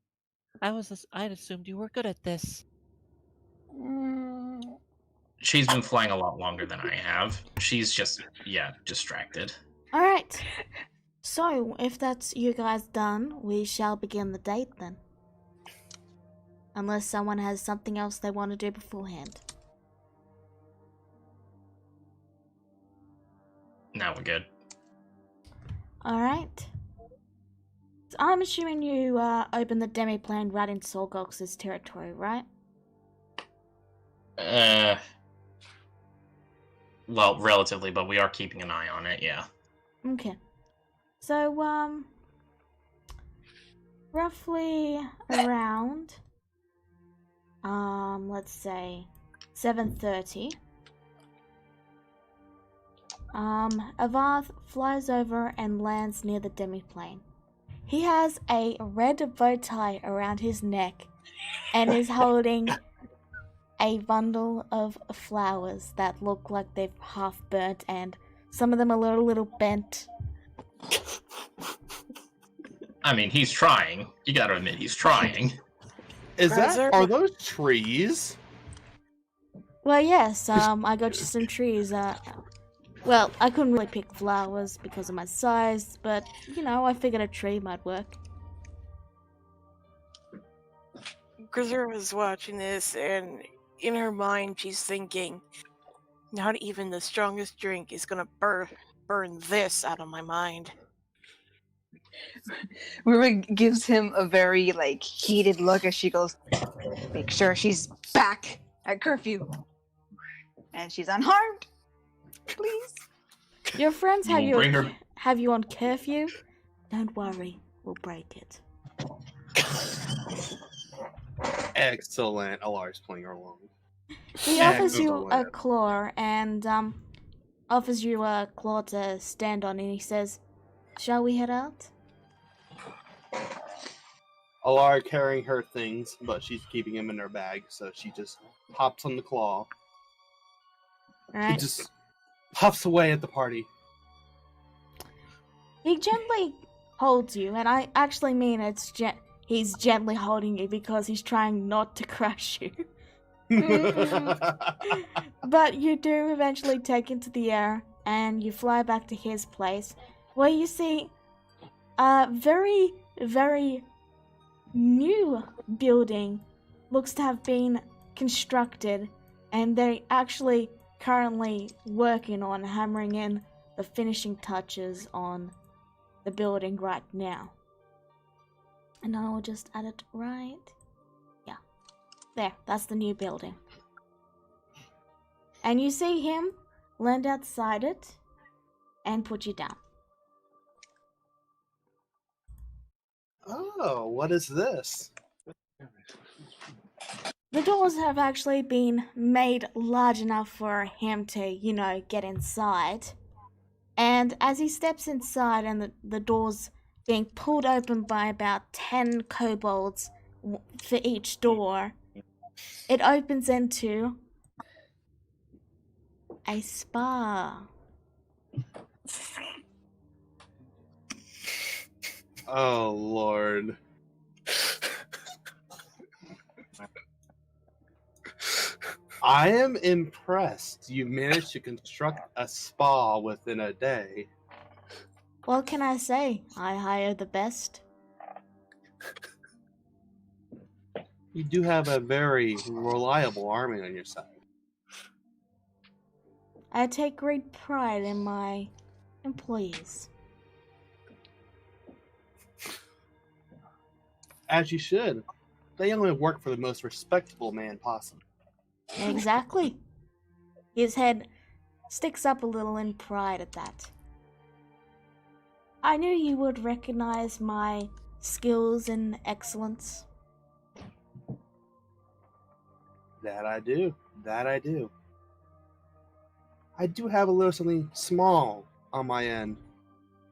I'd assumed you were good at this. She's been flying a lot longer than I have. She's just, distracted. Alright. So, if that's you guys done, we shall begin the date then. unless someone has something else they want to do beforehand. Now we're good. Alright. So I'm assuming you opened the demi-plane right in Solgox's territory, right? Well, relatively, but we are keeping an eye on it, yeah. Okay. So, roughly around, let's say 7:30, Avath flies over and lands near the demi-plane. He has a red bow tie around his neck and is holding a bundle of flowers that look like they've half burnt, and some of them are a little bent. I mean, he's trying. You gotta admit, he's trying. Are those trees? Well, yes, I got you some trees. Well, I couldn't really pick flowers because of my size, but, you know, I figured a tree might work. Grisera was watching this, and in her mind, she's thinking, not even the strongest drink is gonna burn this out of my mind. Rura gives him a very, heated look as she goes, make sure she's back at curfew. And she's unharmed. Please. Your friends have We'll bring her- have you on curfew? Don't worry, we'll break it. Excellent. Alar's playing her along. He offers you a claw and offers you a claw to stand on, and he says, "Shall we head out?" Alar carrying her things, but she's keeping him in her bag, so she just hops on the claw. Right. He just puffs away at the party. He gently holds you, and I actually mean he's gently holding you because he's trying not to crush you. But you do eventually take into the air, and you fly back to his place, where you see a very, very new building looks to have been constructed, and they're actually currently working on hammering in the finishing touches on the building right now. And I'll just add it right. Yeah. There, that's the new building. And you see him land outside it and put you down. Oh, what is this? The doors have actually been made large enough for him to, get inside. And as he steps inside and the doors being pulled open by about 10 kobolds for each door, it opens into a spa. Oh, Lord. I am impressed. You managed to construct a spa within a day. What can I say? I hire the best. You do have a very reliable army on your side. I take great pride in my employees. As you should. They only work for the most respectable man possible. Exactly. His head sticks up a little in pride at that. I knew you would recognize my skills and excellence. That I do. That I do. I do have a little something small on my end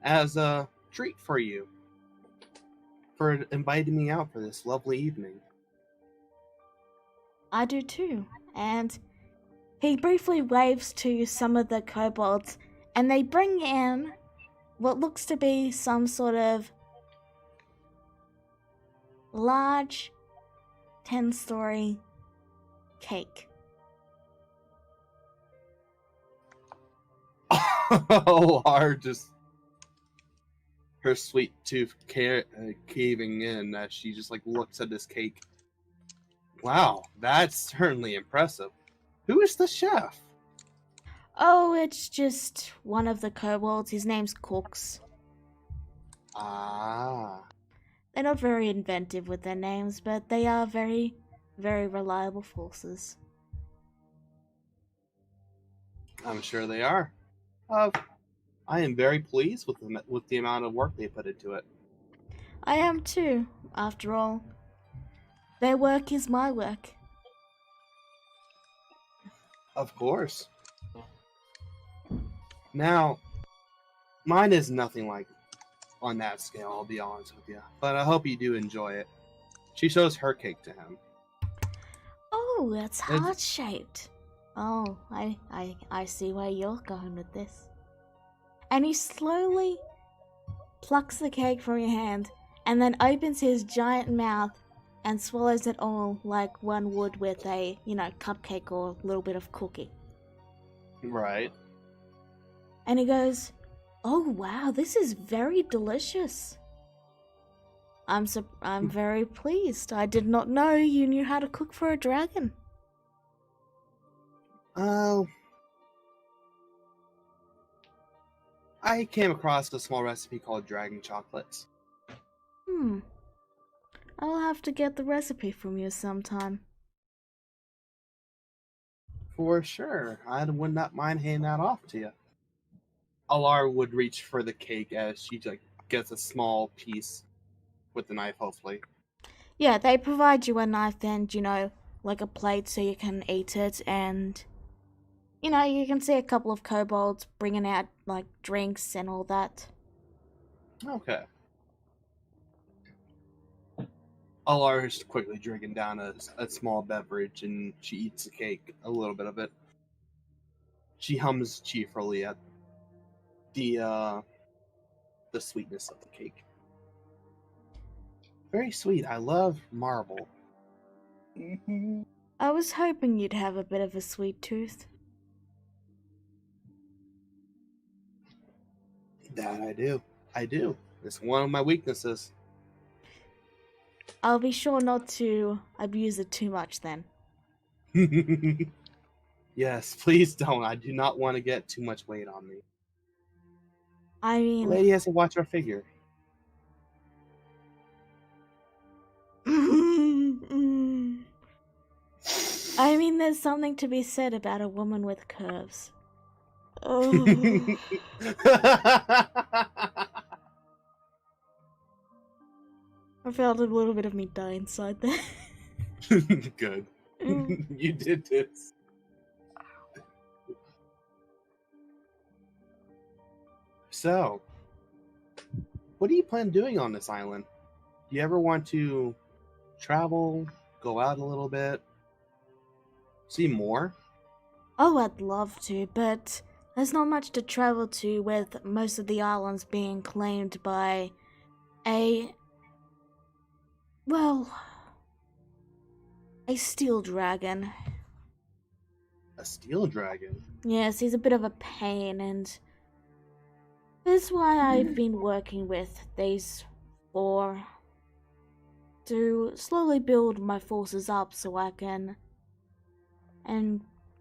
as a treat for you for inviting me out for this lovely evening. I do too. And he briefly waves to some of the kobolds, and they bring in what looks to be some sort of large 10-story cake. Lar just her sweet tooth caving in as she just looks at this cake. Wow, that's certainly impressive. Who is the chef? Oh, it's just one of the kobolds. His name's Cooks. Ah, They're not very inventive with their names, but they are very, very reliable forces. I'm sure they are. I am very pleased with the amount of work they put into it. I am too, after all. Their work is my work. Of course. Now, mine is nothing like on that scale, I'll be honest with you. But I hope you do enjoy it. She shows her cake to him. Oh, it's heart-shaped. Oh, I see where you're going with this. And he slowly plucks the cake from your hand and then opens his giant mouth and swallows it all like one would with a, cupcake or a little bit of cookie. Right. And he goes, "Oh wow, this is very delicious. I'm very pleased. I did not know you knew how to cook for a dragon." I came across a small recipe called dragon chocolates. I'll have to get the recipe from you sometime. For sure. I would not mind handing that off to you. Alar would reach for the cake as she gets a small piece with the knife, hopefully. Yeah, they provide you a knife and, like a plate so you can eat it, and, you can see a couple of kobolds bringing out, like, drinks and all that. Okay. Alar is quickly drinking down a small beverage, and she eats the cake, a little bit of it. She hums cheerfully at the sweetness of the cake. Very sweet. I love marble. Mm-hmm. I was hoping you'd have a bit of a sweet tooth. That I do. I do. It's one of my weaknesses. I'll be sure not to abuse it too much then. Yes, please don't. I do not want to get too much weight on me. I The mean... lady has to watch her figure. I mean, there's something to be said about a woman with curves. Oh. I felt a little bit of me die inside there. Good. You did this. So, what do you plan doing on this island? Do you ever want to travel, go out a little bit, see more? Oh, I'd love to, but there's not much to travel to with most of the islands being claimed by a steel dragon. A steel dragon? Yes, he's a bit of a pain, and that's why I've been working with these four to slowly build my forces up so I can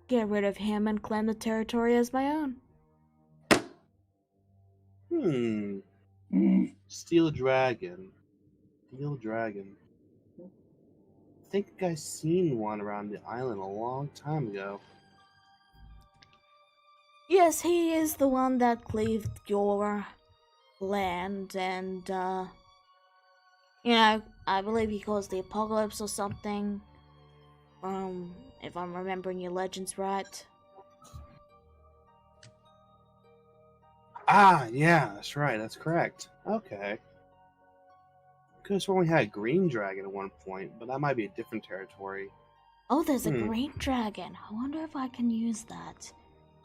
get rid of him and claim the territory as my own. Steel dragon. Steel dragon. I think I seen one around the island a long time ago. Yes, he is the one that cleaved your land, and, I believe he caused the apocalypse or something. If I'm remembering your legends right. Ah, yeah, that's right, that's correct. Okay. Could have sworn we had a green dragon at one point, but that might be a different territory. Oh, there's a green dragon. I wonder if I can use that.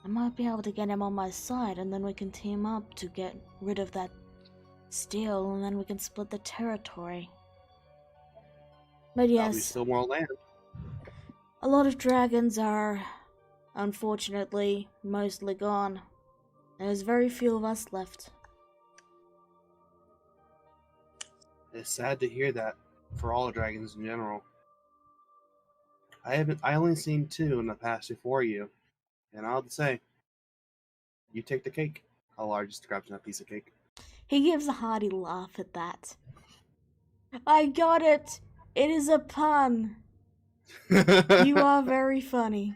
I might be able to get him on my side, and then we can team up to get rid of that steel, and then we can split the territory. But That'll be yes, still more land. a lot of dragons are, unfortunately, mostly gone. There's very few of us left. It's sad to hear that for all dragons in general. I only seen 2 in the past before you, and I'll say, you take the cake. Alar just grabs a piece of cake. He gives a hearty laugh at that. I got it! It is a pun! You are very funny.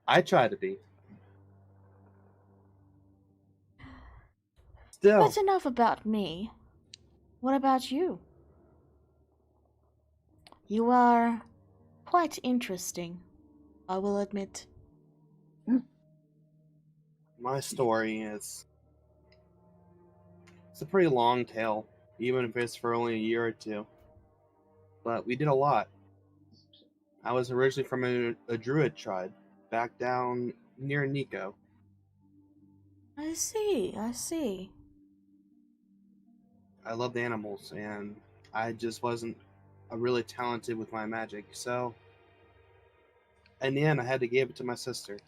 I try to be. Still, But enough about me. What about you? You are quite interesting, I will admit. my story is it's a pretty long tale, even if it's for only a year or 2. But we did a lot. I was originally from a druid tribe back down near Nico. I see. I loved animals, and I just wasn't really talented with my magic. So, in the end, I had to give it to my sister.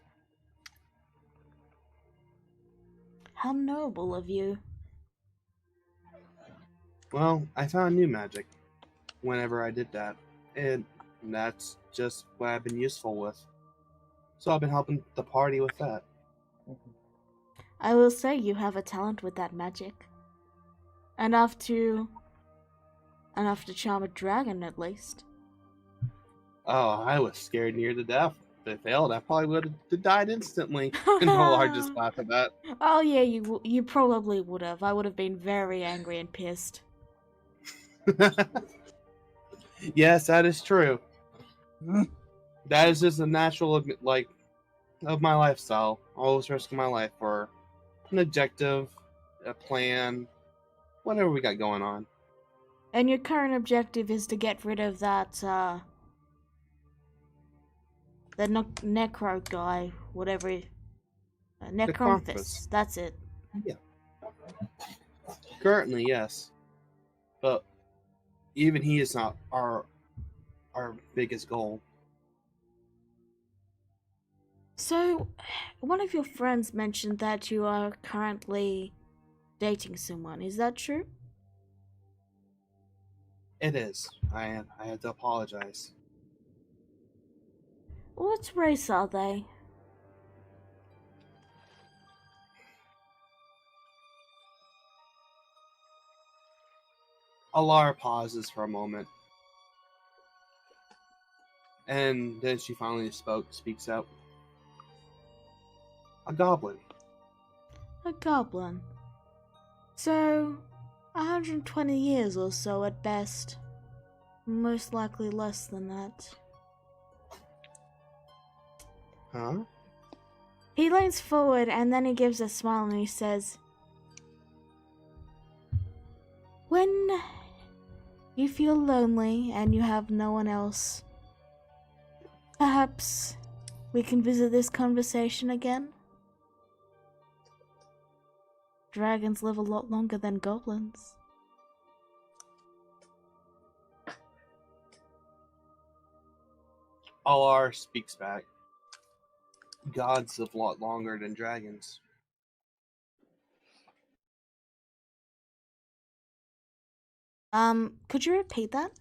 How noble of you. Well, I found new magic whenever I did that, and that's just what I've been useful with. So I've been helping the party with that. I will say you have a talent with that magic. Enough to charm a dragon, at least. Oh, I was scared near to death. If it failed, I probably would have died instantly. And Nolar just laughed at that. Oh yeah, you probably would have. I would have been very angry and pissed. Yes, that is true. That is just a natural, of my lifestyle. Always risking my life for an objective, a plan, whatever we got going on. And your current objective is to get rid of that, the necro guy, whatever. Necronthus. That's it. Yeah. Currently, yes. But even he is not our biggest goal. So, one of your friends mentioned that you are currently dating someone. Is that true? It is. I had to apologize. What race are they? Alara pauses for a moment. And then she finally speaks out. A goblin. A goblin. So, 120 years or so at best. Most likely less than that. Huh? He leans forward and then he gives a smile and he says, when you feel lonely and you have no one else, perhaps we can visit this conversation again? Dragons live a lot longer than goblins. Alar speaks back. Gods live a lot longer than dragons. Could you repeat that?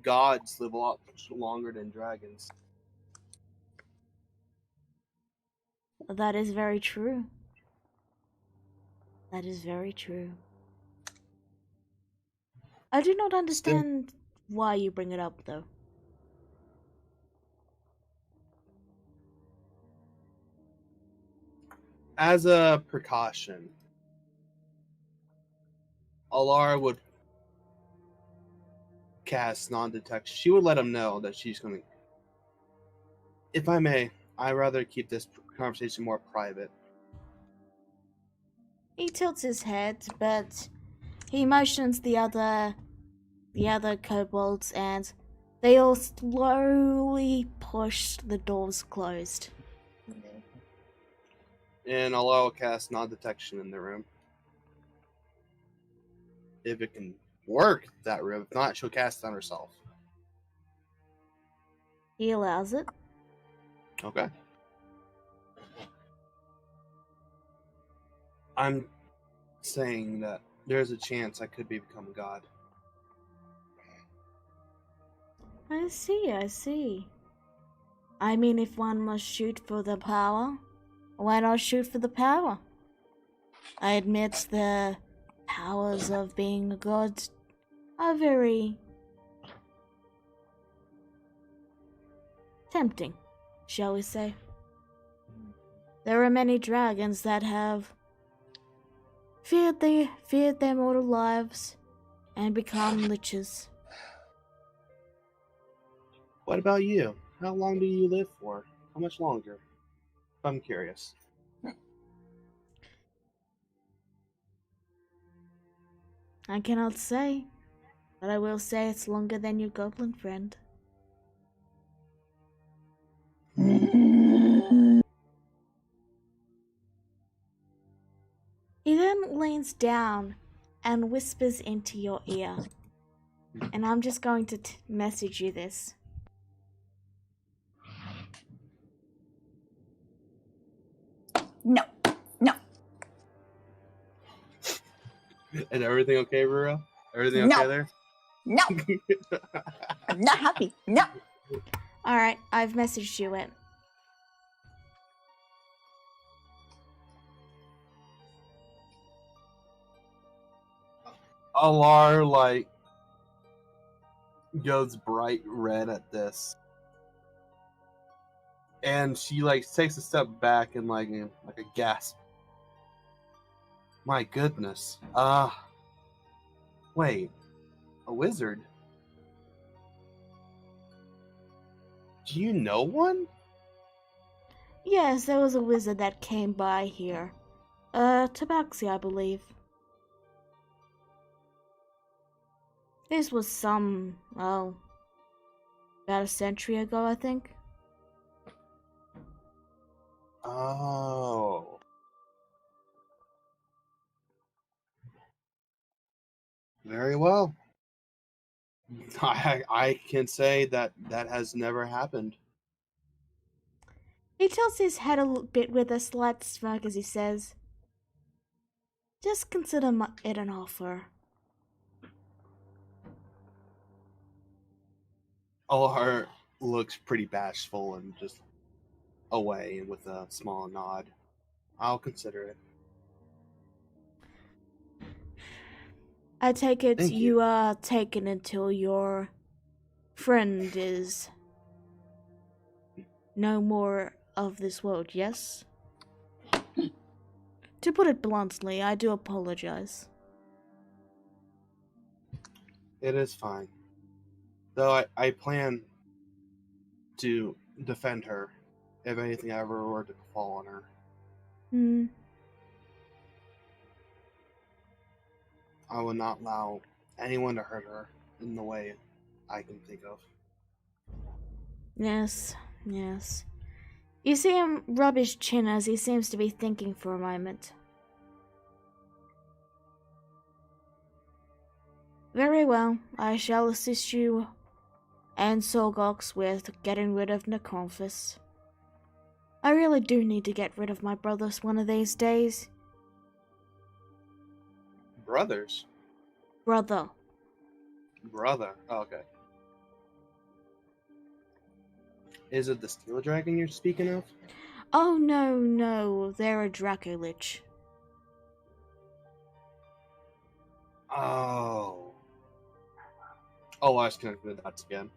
Gods live a lot longer than dragons. That is very true. That is very true. I do not understand why you bring it up, though. As a precaution, Alara would cast non-detection. She would let him know that she's going to... If I may, I'd rather keep this conversation more private. He tilts his head, but he motions the other kobolds, and they all slowly push the doors closed. And Alara will cast non-detection in the room. If it can work, that room. If not, she'll cast it on herself. He allows it. Okay. I'm saying that there's a chance I could become God. I see, I see. I mean, if one must shoot for the power, why not shoot for the power? I admit the powers of being a god are very tempting, shall we say. There are many dragons that have feared their mortal lives and become liches. What about you? How long do you live for? How much longer? I'm curious. I cannot say, but I will say it's longer than your goblin friend. He then leans down and whispers into your ear. And I'm just going to message you this. No. No. Is everything okay, Rura? Everything No. okay there? No. I'm not happy. No. Alright, I've messaged you it. Alar, like, goes bright red at this. And she, like, takes a step back and, like a gasp. My goodness. Wait. A wizard? Do you know one? Yes, there was a wizard that came by here. Tabaxi, I believe. This was about a century ago, I think. Oh. Very well. I can say that has never happened. He tilts his head a bit with a slight smirk as he says, just consider it an offer. Alar looks pretty bashful and just away with a small nod. I'll consider it. I take it Thank you are taken until your friend is no more of this world, yes? To put it bluntly, I do apologize. It is fine. Though I plan to defend her if anything ever were to fall on her. I will not allow anyone to hurt her in the way I can think of. Yes, yes. You see him rub his chin as he seems to be thinking for a moment. Very well, I shall assist you and Solgox with getting rid of Necronphus. I really do need to get rid of my brothers one of these days. Brothers? Brother. Brother. Oh, okay. Is it the steel dragon you're speaking of? Oh no, they're a Dracolich. Oh. Oh, I was connecting the dots again.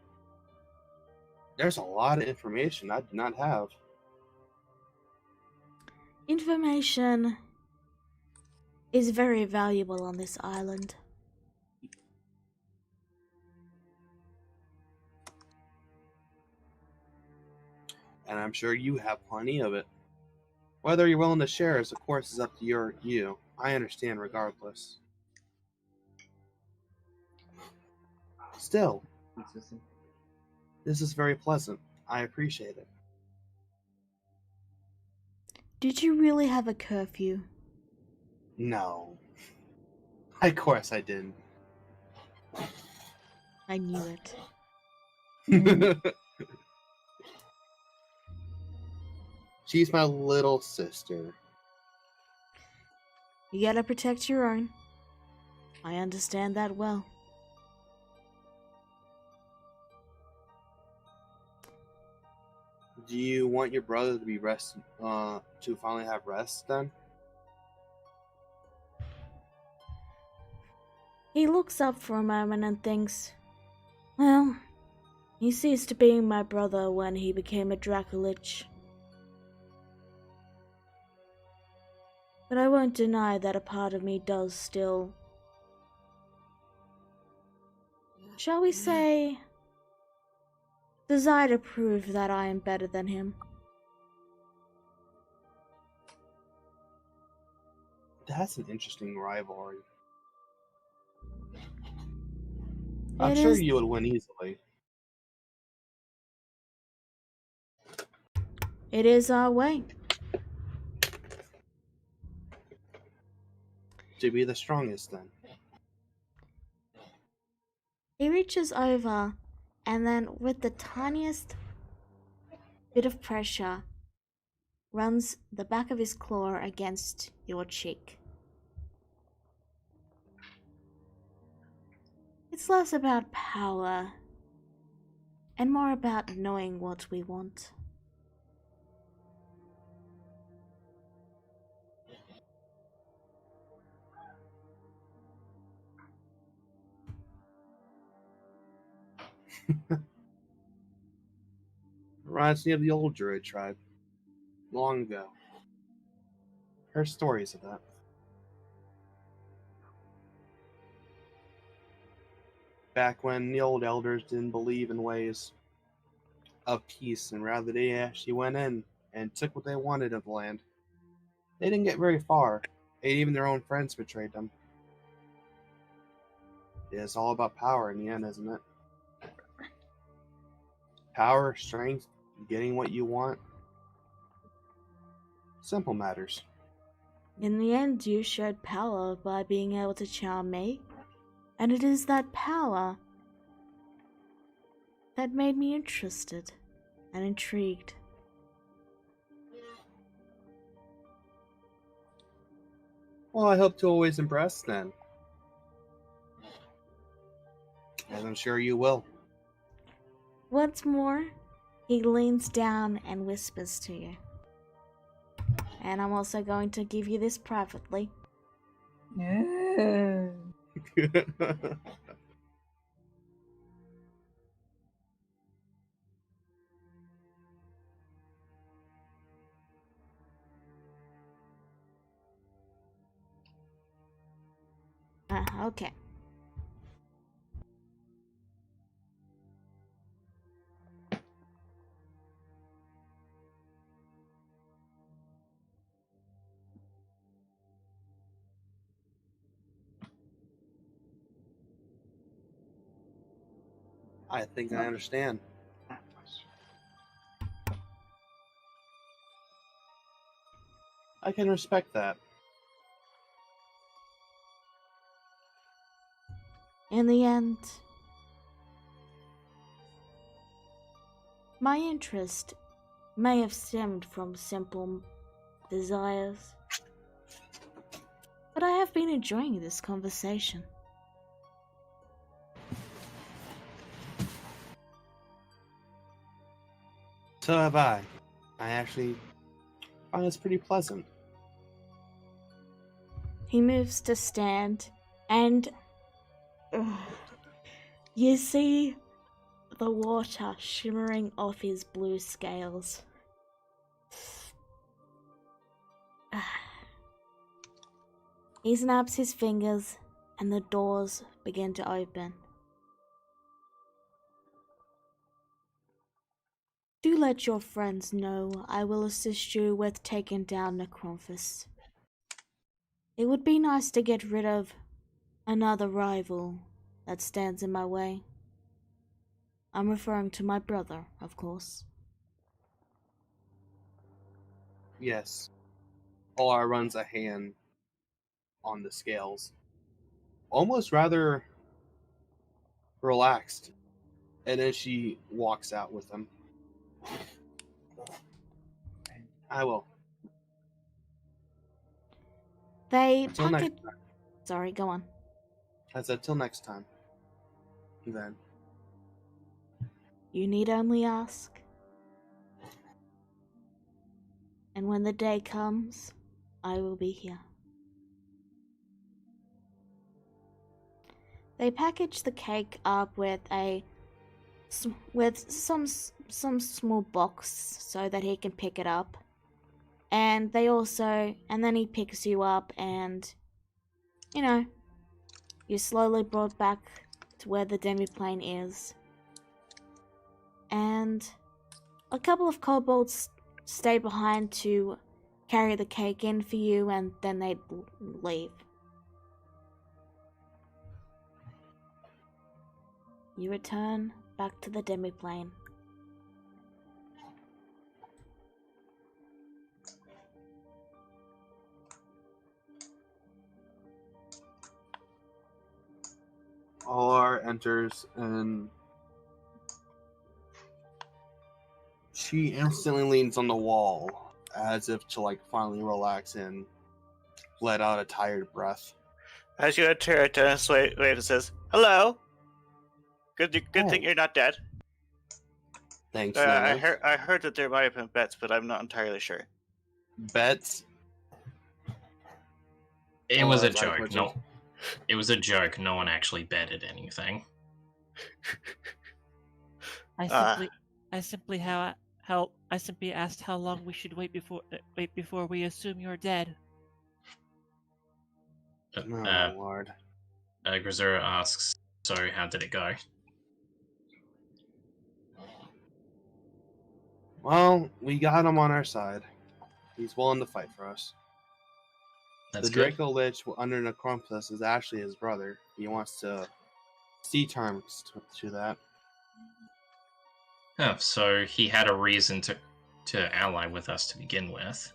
There's a lot of information I do not have. Information is very valuable on this island. And I'm sure you have plenty of it. Whether you're willing to share is, of course, is up to you. I understand regardless. Still, this is very pleasant. I appreciate it. Did you really have a curfew? No. Of course I didn't. I knew it. She's my little sister. You gotta protect your own. I understand that well. Do you want your brother to be to finally have rest then? He looks up for a moment and thinks, well, he ceased being my brother when he became a Dracolich. But I won't deny that a part of me does still, shall we say, desire to prove that I am better than him. That's an interesting rivalry. I'm sure you would win easily. It is our way. To be the strongest then. He reaches over and then with the tiniest bit of pressure runs the back of his claw against your cheek. It's less about power and more about knowing what we want. Reminds me of the old druid tribe. Long ago. Heard stories of that. Back when the old elders didn't believe in ways of peace, and rather they actually went in and took what they wanted of the land. They didn't get very far, and even their own friends betrayed them. It's all about power in the end, isn't it? Power, strength, getting what you want. Simple matters. In the end, you showed power by being able to charm me, and it is that power that made me interested and intrigued. Well, I hope to always impress then. As I'm sure you will. Once more, he leans down and whispers to you. And I'm also going to give you this privately. Yeah. Okay. I think I understand. I can respect that. In the end, my interest may have stemmed from simple desires, but I have been enjoying this conversation. So have I. I actually find this pretty pleasant. He moves to stand, and you see the water shimmering off his blue scales. He snaps his fingers, and the doors begin to open. Do let your friends know I will assist you with taking down Necronphis. It would be nice to get rid of another rival that stands in my way. I'm referring to my brother, of course. Yes. Olar runs a hand on the scales. Almost rather relaxed. And then she walks out with them. I will. They Till next pocket... time. Sorry, go on. I said till next time. Then. You need only ask. And when the day comes, I will be here. They package the cake up with some small box so that he can pick it up. And then he picks you up and, you're slowly brought back to where the demiplane is. And a couple of kobolds stay behind to carry the cake in for you, and then they leave. You return back to the demiplane. Alar enters and she instantly leans on the wall as if to finally relax and let out a tired breath. As you enter, Dennis waves and says, "Hello. Good Oh. thing you're not dead." Thanks. I heard that there might have been bets, but I'm not entirely sure. Bets? It was a as I joke. put No, it was a joke. No one actually betted anything. I simply asked how long we should wait before we assume you're dead. Oh, Lord. Grisura asks, "So how did it go?" Well, we got him on our side. He's willing to fight for us. That's the good. Draco Lich under Necrompus is actually his brother. He wants to see terms to that. Oh, so he had a reason to ally with us to begin with.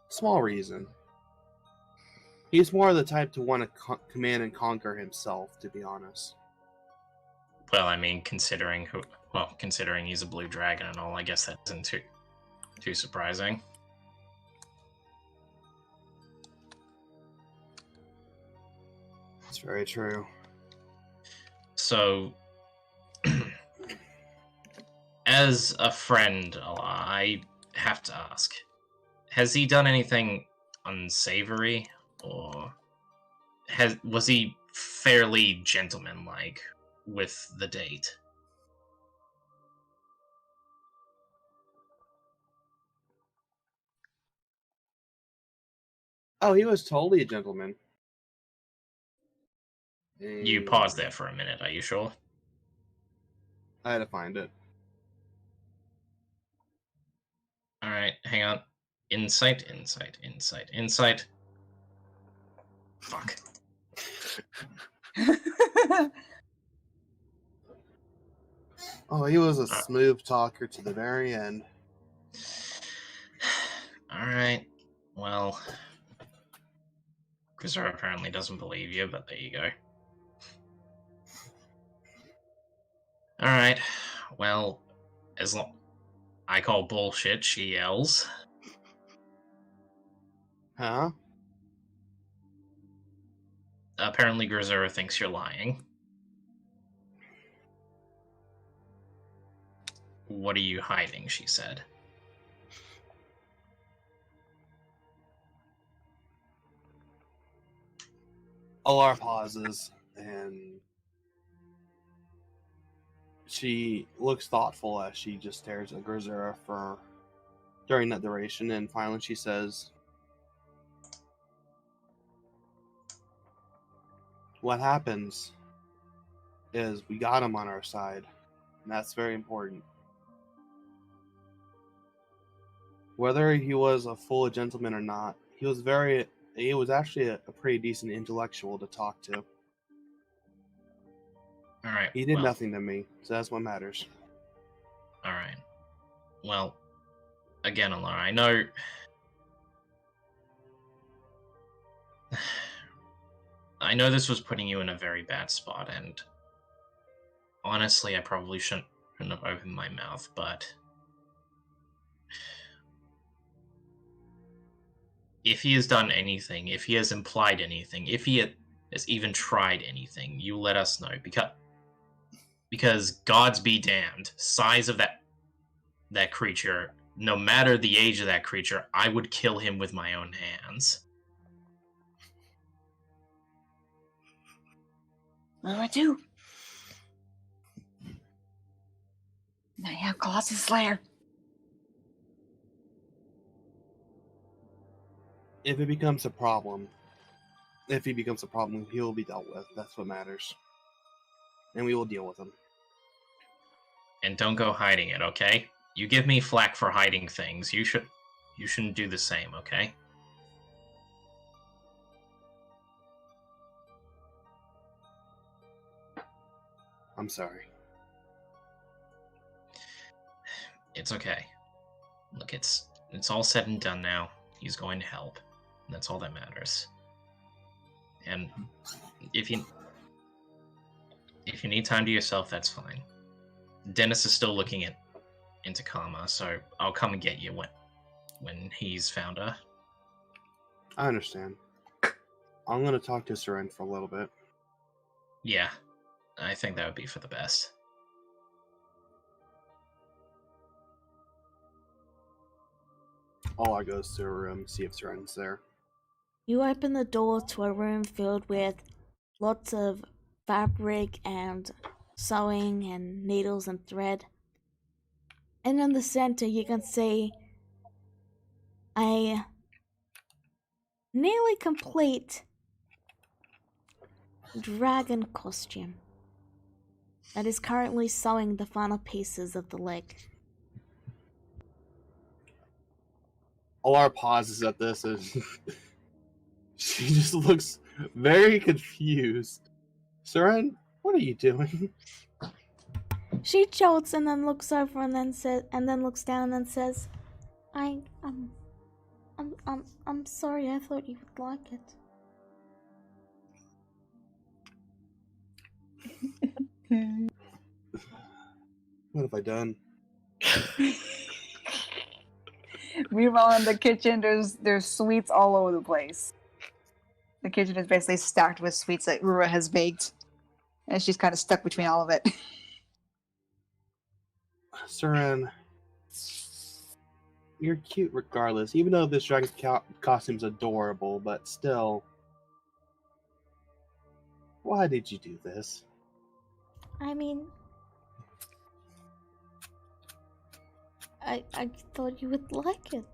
Small reason. He's more the type to want to command and conquer himself, to be honest. Well, I mean, considering he's a blue dragon and all, I guess that isn't too surprising. That's very true. So, as a friend, I have to ask, has he done anything unsavory, or was he fairly gentlemanlike with the date? Oh, he was totally a gentleman. You paused there for a minute, are you sure? I had to find it. Alright, hang on. Insight. Fuck. Oh, he was a smooth talker to the very end. Alright, well, Grisura apparently doesn't believe you, but there you go. Alright, well, as long I call bullshit, she yells. Huh? Apparently Grisura thinks you're lying. What are you hiding, she said. Alar pauses, and she looks thoughtful as she just stares at Grisura during that duration, and finally she says, "What happens is we got him on our side, and that's very important. Whether he was a full gentleman or not, he was actually a pretty decent intellectual to talk to. Alright. He did nothing to me, so that's what matters." Alright. Well, again, Alara, I know... I know this was putting you in a very bad spot, and honestly, I probably shouldn't have opened my mouth, but if he has done anything, if he has implied anything, if he has even tried anything, you let us know, because gods be damned, size of that creature no matter the age of that creature, I would kill him with my own hands. What do I do? Now you have Colossus Slayer. If it becomes a problem, he'll be dealt with. That's what matters. And we will deal with him. And don't go hiding it, okay? You give me flack for hiding things. You shouldn't do the same, okay? I'm sorry. It's okay. Look, it's all said and done now. He's going to help. That's all that matters. And if you need time to yourself, that's fine. Dennis is still looking into Karma, so I'll come and get you when he's found her. I understand. I'm gonna talk to Seren for a little bit. Yeah, I think that would be for the best. Olar goes to her room, see if Seren's there. You open the door to a room filled with lots of fabric and sewing and needles and thread. And in the center you can see a nearly complete dragon costume that is currently sewing the final pieces of the leg. Olar pauses at this and she just looks very confused. Seren, what are you doing? She jolts and then looks over and then looks down and then says, I'm sorry, I thought you would like it. What have I done? Meanwhile, in the kitchen, there's sweets all over the place. The kitchen is basically stacked with sweets that Rura has baked, and she's kind of stuck between all of it. Seren, you're cute regardless, even though this dragon costume's adorable, but still. Why did you do this? I mean, I thought you would like it.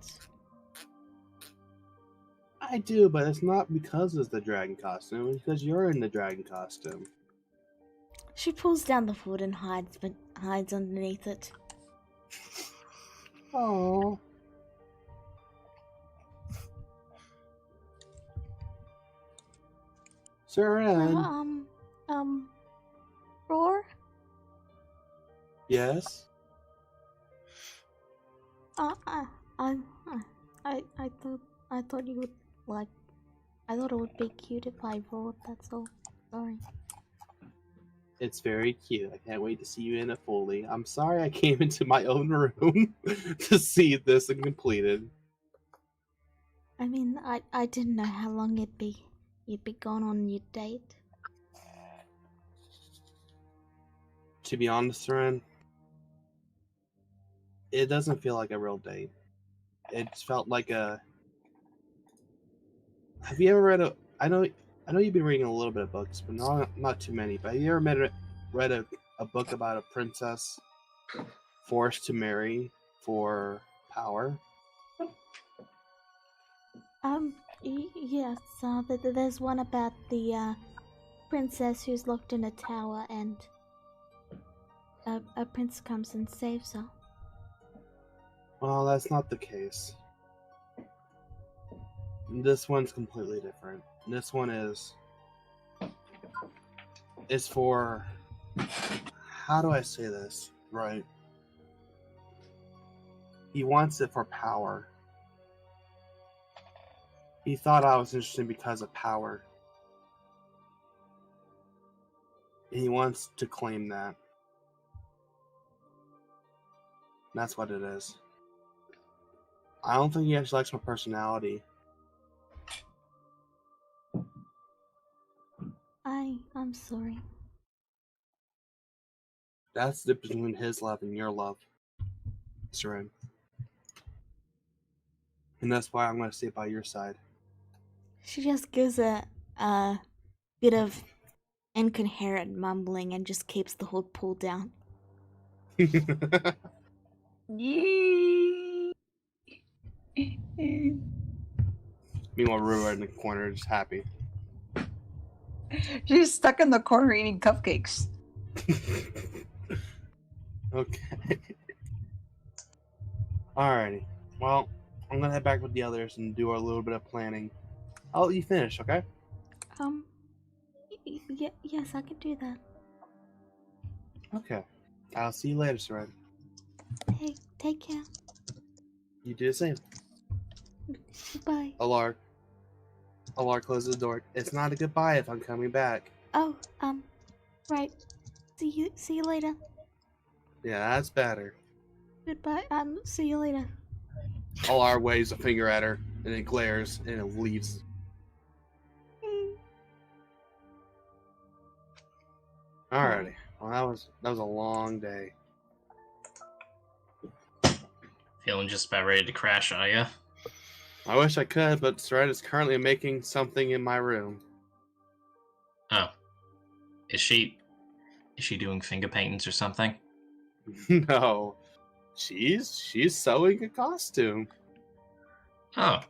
I do, but it's not because it's the dragon costume, it's because you're in the dragon costume. She pulls down the hood and hides underneath it. Oh. Seren. Roar? Yes? I thought you would like. I thought it would be cute if I roared. That's all. Sorry. It's very cute. I can't wait to see you in it fully. I'm sorry I came into my own room to see this and completed. I mean, I didn't know how long you'd be gone on your date. To be honest, Seren, it doesn't feel like a real date. It felt like a. Have you ever read a? I know you've been reading a little bit of books, but not too many. But have you ever read a book about a princess forced to marry for power? Yes. There's one about the princess who's locked in a tower, and a prince comes and saves her. Well, that's not the case. This one's completely different. This one is for, how do I say this right? He wants it for power. He thought I was interesting because of power. And he wants to claim that. That's what it is. I don't think he actually likes my personality. I'm sorry. That's the difference between his love and your love, Seren. And that's why I'm going to stay by your side. She just gives a bit of incoherent mumbling and just keeps the hood pulled down. Meanwhile, River in the corner is happy. She's stuck in the corner eating cupcakes. Okay. Alrighty. Well, I'm gonna head back with the others and do a little bit of planning. I'll let you finish, okay? Yes, I can do that. Okay. I'll see you later, Saran. Hey, take care. You do the same. Goodbye. Alar closes the door. It's not a goodbye if I'm coming back. Oh, right. See you later. Yeah, that's better. Goodbye. See you later. Alar waves a finger at her, and it glares, and it leaves. Alrighty. Well, that was a long day. Feeling just about ready to crash, are you? I wish I could, but Saran is currently making something in my room. Oh. Is she doing finger paintings or something? No. She's sewing a costume. Oh.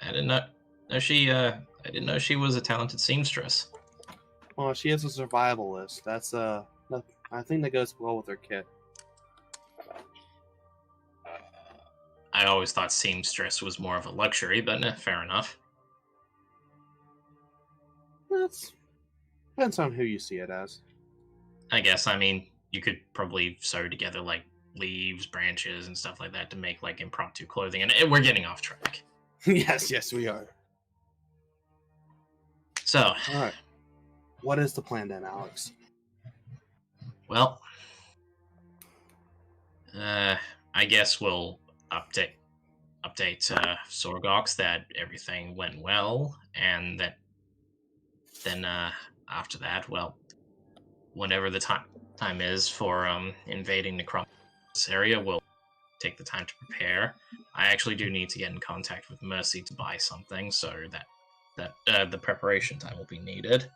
I didn't know she was a talented seamstress. Well, she is a survivalist. That's I think that goes well with her kit. I always thought seamstress was more of a luxury, but fair enough. Depends on who you see it as. I guess, I mean, you could probably sew together, like, leaves, branches, and stuff like that to make, like, impromptu clothing, and we're getting off track. Yes, we are. So... Alright. What is the plan then, Alex? Well... I guess we'll update Sorgox that everything went well, and that then after that, well, whenever the time is for invading this area, we'll take the time to prepare. I actually do need to get in contact with Mercy to buy something, so that the preparation time will be needed.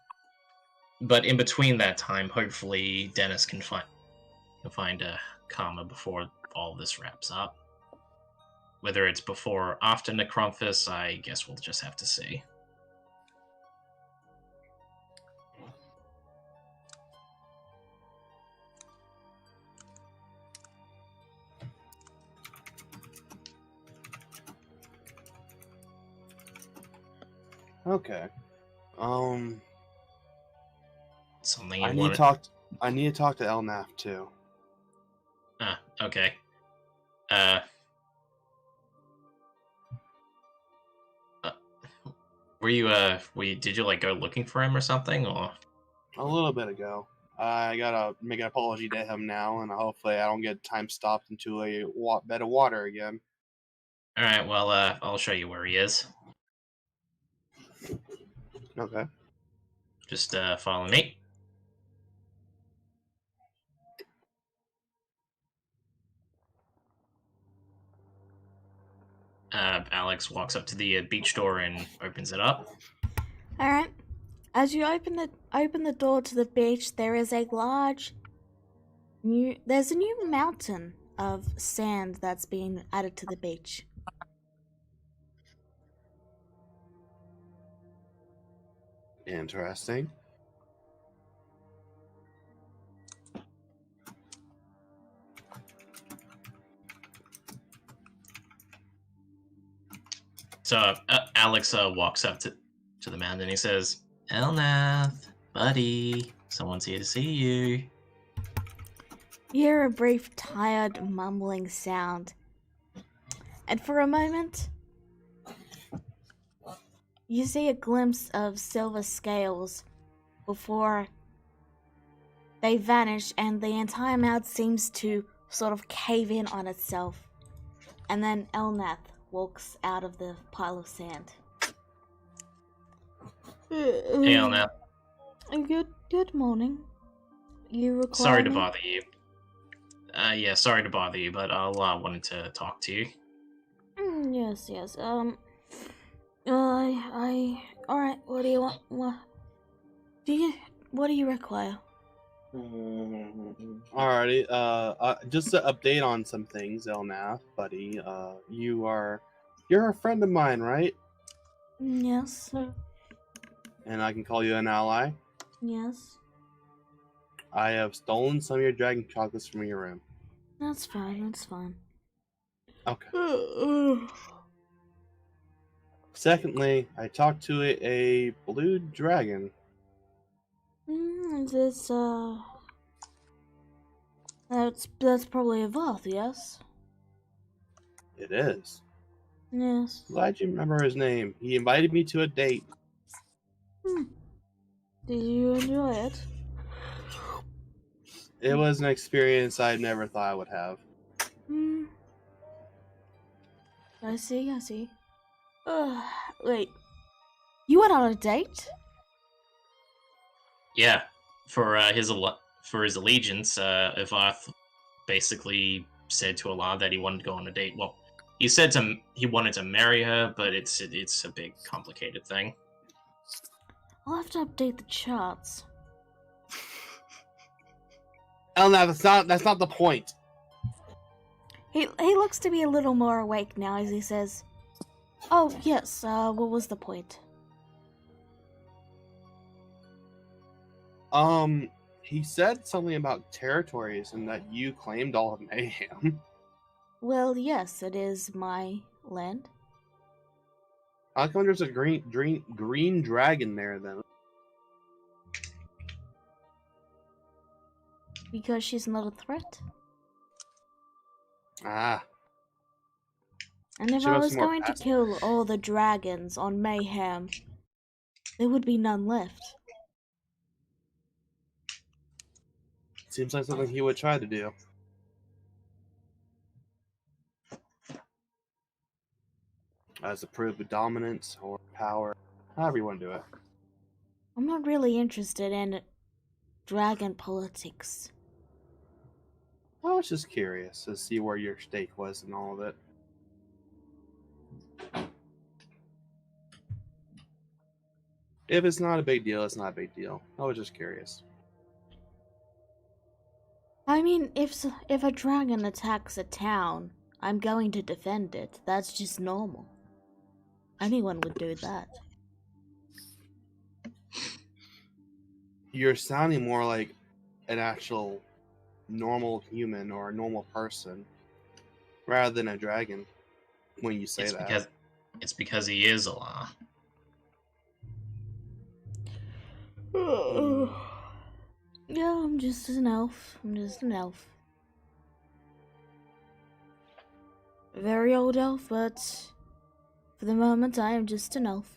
But in between that time, hopefully Dennis can find a Karma before all this wraps up. Whether it's before or after Necromphis, I guess we'll just have to see. Okay. Something I need to talk to Elnath too. Okay. Did you like go looking for him or something, or? A little bit ago. I gotta make an apology to him now, and hopefully I don't get time stopped into a bed of water again. Alright, well, I'll show you where he is. Okay. Just, follow me. Alex walks up to the beach door and opens it up. Alright. As you open the door to the beach, there's a new mountain of sand that's being added to the beach. Interesting. So Alex walks up to the mountain and he says, Elnath, buddy, someone's here to see you. You hear a brief, tired, mumbling sound. And for a moment, you see a glimpse of silver scales before they vanish and the entire mouth seems to sort of cave in on itself. And then Elnath walks out of the pile of sand. Hey, Elnath. Good morning. You require Sorry to me? bother you. Yeah, sorry to bother you, but I wanted to talk to you. Yes, yes. Alright, what do you want? What do you require? Alrighty, just to update on some things, Elnath, buddy. You're a friend of mine, right? Yes. And I can call you an ally. Yes. I have stolen some of your dragon chocolates from your room. That's fine, that's fine. Okay. Secondly, I talked to a blue dragon. That's probably a Voth, yes? It is. Yes. Glad you remember his name. He invited me to a date. Did you enjoy it? It was an experience I never thought I would have. I see. Wait. You went on a date? Yeah, for his allegiance, Ivarth basically said to Allah that he wanted to go on a date. Well, he said he wanted to marry her, but it's a big, complicated thing. I'll have to update the charts. Elna, that's not the point. He looks to be a little more awake now as he says, "Oh yes, what was the point?" He said something about territories and that you claimed all of Mayhem. Well, yes, it is my land. How come there's a green dragon there then? Because she's not a threat. Ah. And if I was going to kill all the dragons on Mayhem, there would be none left. Seems like something he would try to do. As a proof of dominance or power, however you want to do it. I'm not really interested in dragon politics. I was just curious to see where your stake was in all of it. If it's not a big deal, it's not a big deal. I was just curious. I mean, if a dragon attacks a town, I'm going to defend it. That's just normal. Anyone would do that. You're sounding more like an actual normal human or a normal person rather than a dragon when you say that. It's because he is Allah. Yeah, I'm just an elf. A very old elf, but for the moment I am just an elf.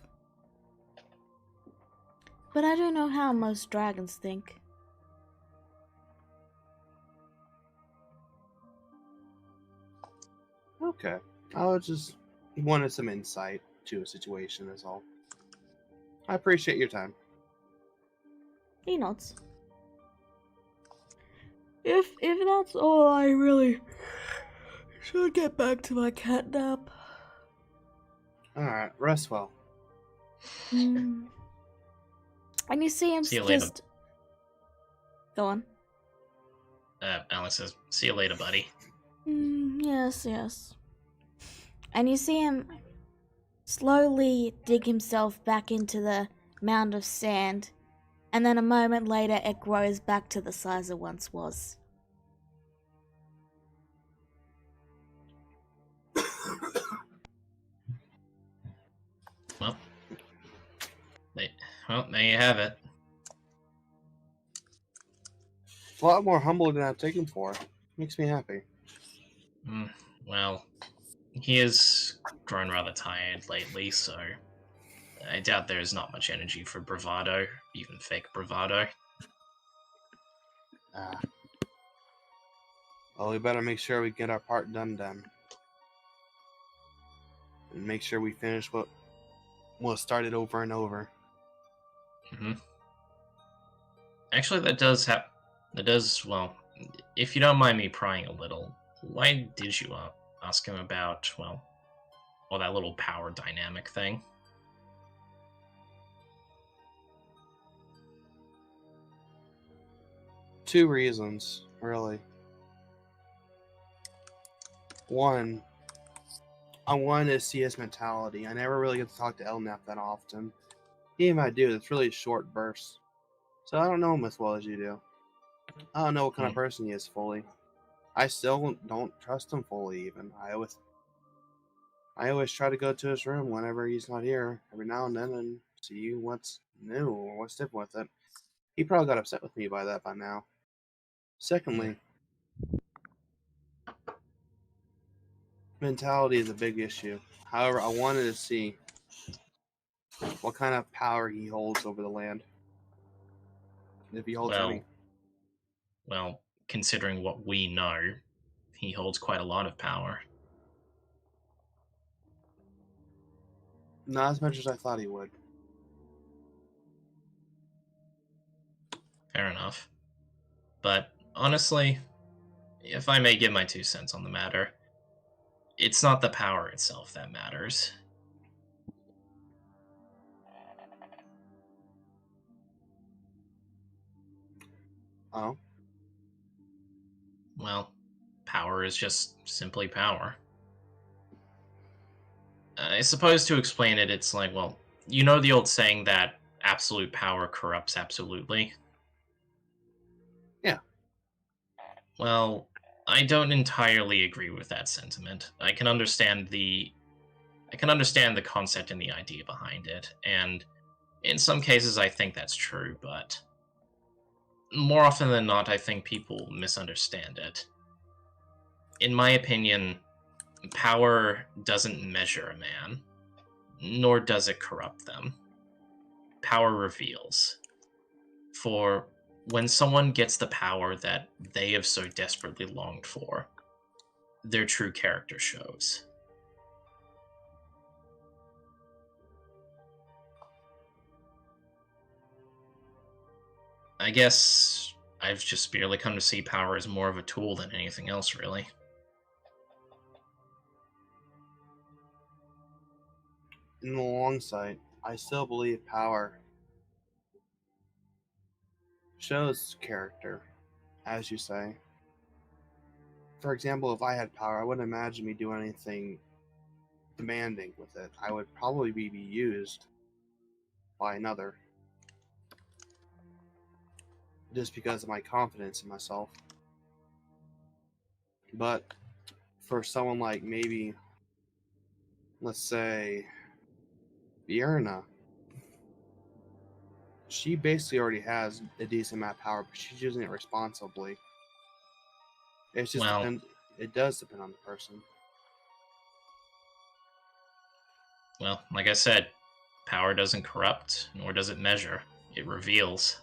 But I don't know how most dragons think. Okay. I just wanted some insight to a situation is all. I appreciate your time. He nods. If that's all, I really should get back to my cat nap. Alright, rest well. And you see him just... Go on. Alex says, "See you later, buddy." Yes. And you see him slowly dig himself back into the mound of sand, and then a moment later it grows back to the size it once was. Well, there you have it. A lot more humble than I've taken for. Makes me happy. Well, he has grown rather tired lately, so I doubt there's not much energy for bravado, even fake bravado. Well, we better make sure we get our part done. And make sure we finish what was started over and over. Actually, well, if you don't mind me prying a little, why did you ask him about, well, or that little power dynamic thing. Two reasons, really. One, I wanted to see his mentality. I never really get to talk to Elnap that often. Even if I do, it's really short bursts. So I don't know him as well as you do. I don't know what kind of person he is fully. I still don't trust him fully, even. I always try to go to his room whenever he's not here, every now and then, and see what's new or what's different with it. He probably got upset with me by that by now. Secondly, mentality is a big issue. However, I wanted to see what kind of power he holds over the land. If he holds any. Well, considering what we know, he holds quite a lot of power. Not as much as I thought he would. Fair enough. But honestly, if I may give my 2 cents on the matter, it's not the power itself that matters. Oh? Well, power is just simply power. I suppose to explain it, it's like, well, you know the old saying that absolute power corrupts absolutely? Yeah. Well, I don't entirely agree with that sentiment. I can understand the concept and the idea behind it, and in some cases I think that's true, but more often than not, I think people misunderstand it. In my opinion, power doesn't measure a man, nor does it corrupt them. Power reveals. For when someone gets the power that they have so desperately longed for, their true character shows. I guess I've just merely come to see power as more of a tool than anything else, really. In the long sight, I still believe power shows character, as you say. For example, if I had power, I wouldn't imagine me doing anything demanding with it. I would probably be used by another. Just because of my confidence in myself. But for someone like maybe, let's say, Bierna, she basically already has a decent amount of power, but she's using it responsibly. It's just it does depend on the person. Well, like I said, power doesn't corrupt, nor does it measure. It reveals.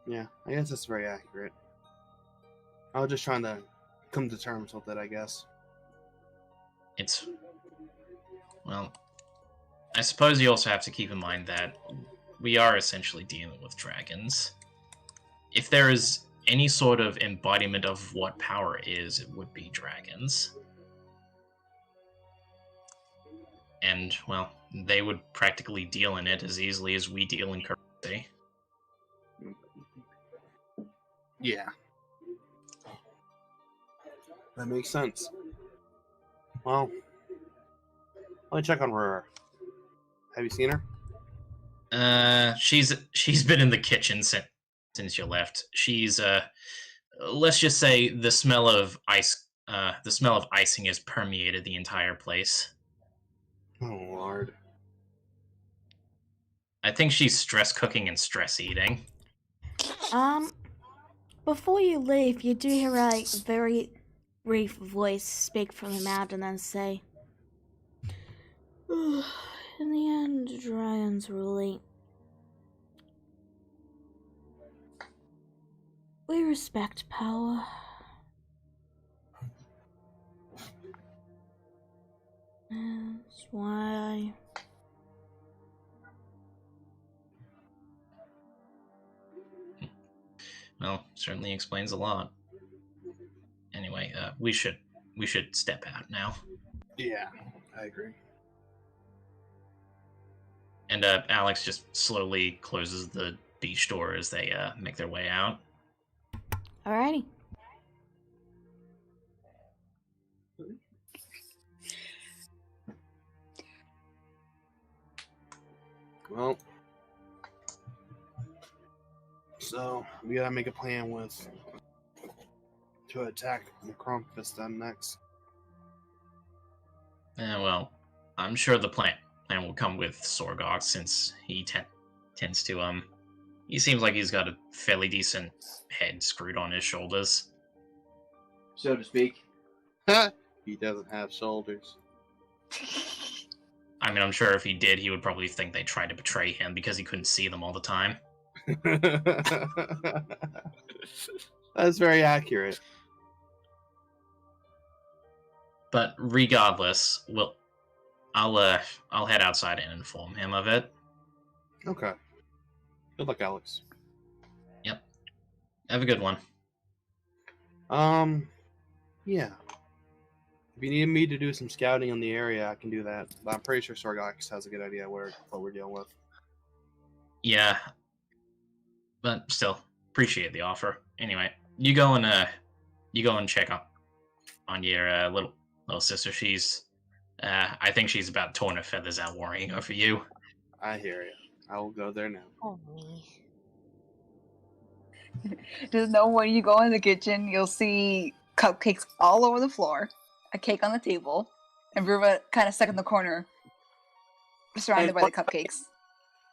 Yeah, I guess that's very accurate. I was just trying to come to terms with it, I guess. Well, I suppose you also have to keep in mind that we are essentially dealing with dragons. If there is any sort of embodiment of what power is, it would be dragons. And, well, they would practically deal in it as easily as we deal in currency. Yeah. That makes sense. Well, let me check on Rura. Have you seen her? She's been in the kitchen since you left. She's let's just say the smell of icing has permeated the entire place. Oh Lord. I think she's stress cooking and stress eating. Before you leave, you do hear a very brief voice speak from the mound and then say, in the end, dragons really... We respect power. That's why Well, certainly explains a lot. Anyway, we should step out now. Yeah. I agree. And Alex just slowly closes the beach door as they make their way out. Alrighty. Well, so we gotta make a plan to attack the Crumpus then next. Well, I'm sure the plan will come with Sorgox since he tends to he seems like he's got a fairly decent head screwed on his shoulders, so to speak. He doesn't have shoulders. I mean, I'm sure if he did, he would probably think they tried to betray him because he couldn't see them all the time. That's very accurate. But regardless, I'll head outside and inform him of it. Okay. Good luck, Alex. Yep. Have a good one. Yeah. If you need me to do some scouting in the area, I can do that. But I'm pretty sure Sorgox has a good idea what we're dealing with. Yeah. But still, appreciate the offer. Anyway, you go and check on your little sister. She's I think she's about torn her feathers out worrying over you. I hear you. I will go there now. Oh, me. Just know when you go in the kitchen, you'll see cupcakes all over the floor, a cake on the table, and Ruva kind of stuck in the corner, surrounded by the cupcakes.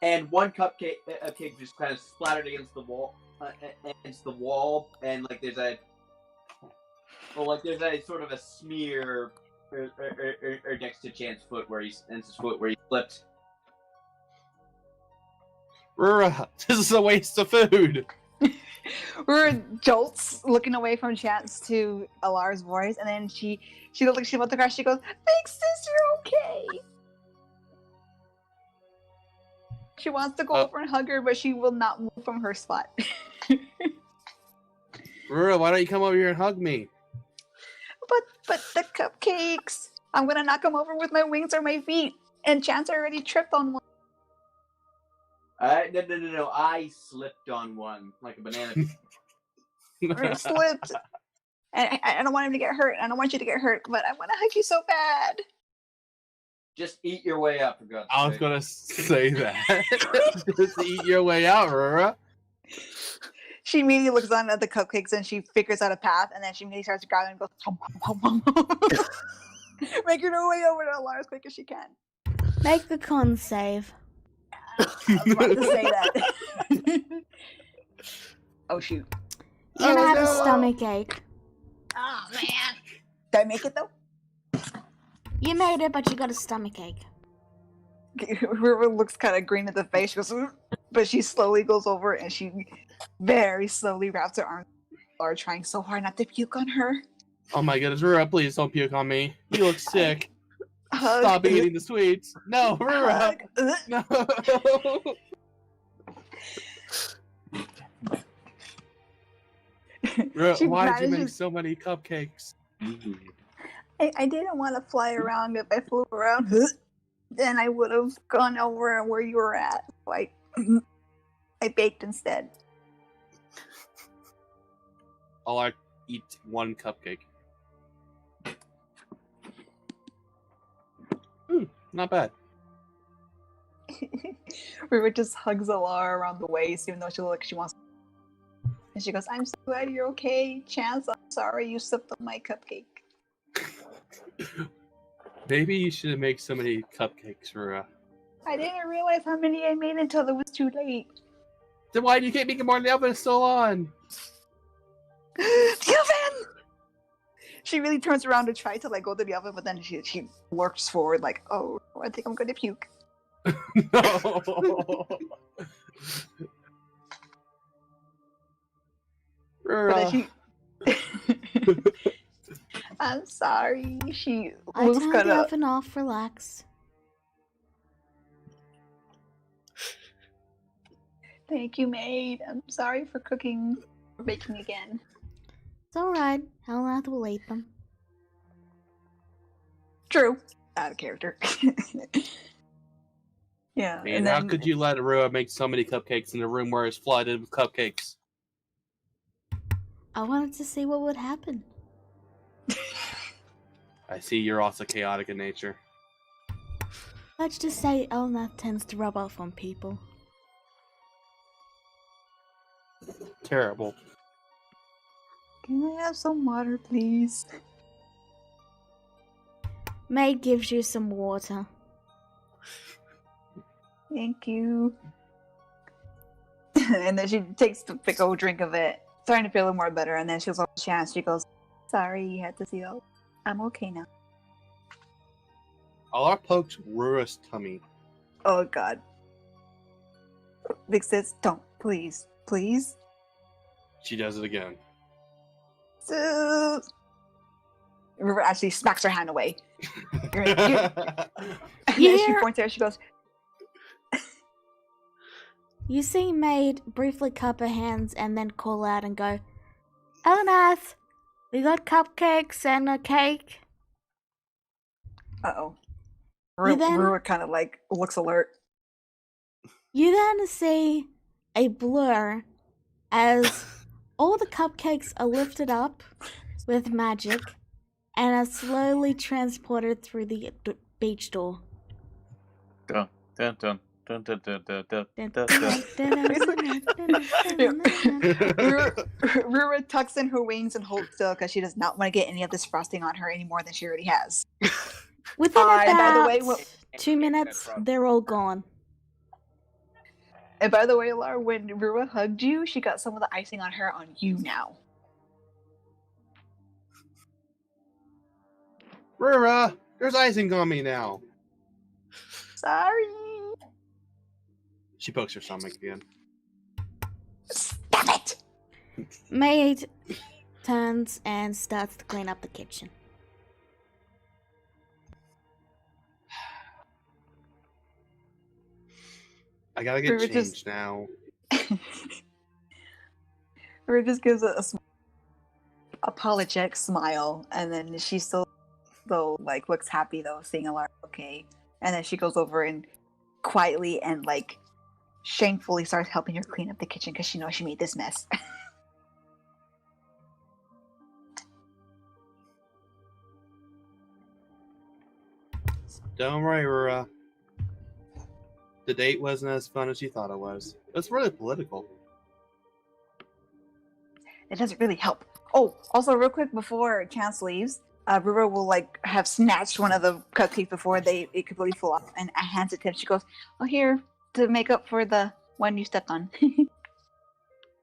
And one cupcake just kind of splattered against the wall, and like there's a sort of a smear or next to Chance's foot where he slipped. Rura, this is a waste of food. Rura jolts, looking away from Chance to Alar's voice, and then she looks like she's about to cry. She goes, "Thanks, sis, you're okay." She wants to go over and hug her, but she will not move from her spot. Rura, why don't you come over here and hug me? But the cupcakes. I'm gonna knock them over with my wings or my feet. And Chance already tripped on one. No. I slipped on one like a banana. Or slipped. And I don't want him to get hurt. I don't want you to get hurt, but I want to hug you so bad. Just eat your way up, for God's sake. I was gonna say that. Just eat your way out, Rura. She immediately looks down at the cupcakes and she figures out a path, and then she immediately starts grabbing and goes, hum, hum, hum, hum. Making her way over to Alar as quick as she can. Make the con save. I was about to say that. Oh, shoot. You're gonna have a stomach ache. Oh, man. Did I make it, though? You made it, but you got a stomach ache. River looks kind of green at the face. She goes, "Ugh," but she slowly goes over and she very slowly wraps her arms around, trying so hard not to puke on her. Oh my goodness, Rura, please don't puke on me. You look sick. Hug. Stop eating the sweets. No, Rura. No. Rura, why did you make so many cupcakes? I didn't want to fly around. If I flew around, then I would have gone over where you were at. So I baked instead. I'll eat one cupcake. Not bad. River just hugs Alara around the waist, even though she looks like she wants. And she goes, "I'm so glad you're okay, Chance. I'm sorry you slipped on my cupcake." Maybe you shouldn't make so many cupcakes, Rura. I didn't realize how many I made until it was too late. Then why do you keep making more? The oven is still on. The oven! She really turns around to try to go to the oven, but then she lurks forward like, "Oh, I think I'm going to puke." No. But then I'm sorry. She I looks turned kind the of. oven off, relax. Thank you, maid. I'm sorry for cooking or baking again. It's alright. Helnath will eat them. True. out of character. Yeah, I mean, and how then could you let Rua make so many cupcakes in a room where it's flooded with cupcakes? I wanted to see what would happen. I see you're also chaotic in nature. Let's just say Elnath tends to rub off on people. Terrible. Can I have some water, please? Maid gives you some water. Thank you. And then she takes the big old drink of it, starting to feel a little more better. And then she goes, chance. She goes, "Sorry, you had to see all. I'm okay now." Alar pokes Rua's tummy. Oh God. Vic says, "Don't, please, please." She does it again. So... River actually smacks her hand away. And then she points at her. She goes, You see Maid briefly cup her hands and then call out and go, Elnath, we got cupcakes and a cake. "Uh-oh." You then- Rua kind of like looks alert. You then see a blur as all the cupcakes are lifted up with magic and are slowly transported through the beach door. Dun, dun, dun, dun, dun, dun, dun, dun, dun, dun. Rura tucks in her wings and holds still because she does not want to get any of this frosting on her any more than she already has. Within by the about way, 2 minutes, they're all gone. And by the way, Lara, when Rua hugged you, she got some of the icing on her on you now. Rura, there's icing on me now. Sorry. She pokes her stomach again. Stop it! Maid turns and starts to clean up the kitchen. I gotta get Rura changed just- now. Rura just gives a apologetic smile, and then she still though like looks happy though, seeing Alara okay. And then she goes over and quietly and like shamefully starts helping her clean up the kitchen because she knows she made this mess. Don't worry, Rura. The date wasn't as fun as you thought it was. It's really political. It doesn't really help. Oh, also real quick before Chance leaves, Rura will like have snatched one of the cupcakes before it completely fell off and hands it to him. She goes, "Oh, here to make up for the one you stepped on."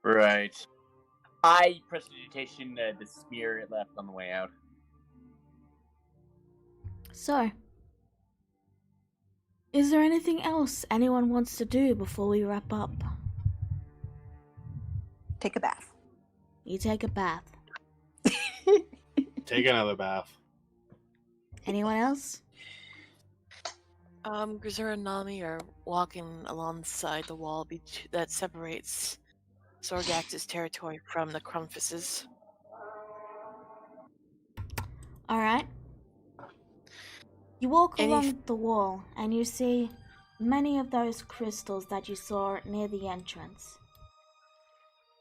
Right. I prestidigitation the smear it left on the way out. So, is there anything else anyone wants to do before we wrap up? Take a bath. You take a bath. Take another bath. Anyone else? Grisura and Nami are walking alongside the wall that separates Sorgax's territory from the Crumfises. Alright. You walk along the wall and you see many of those crystals that you saw near the entrance.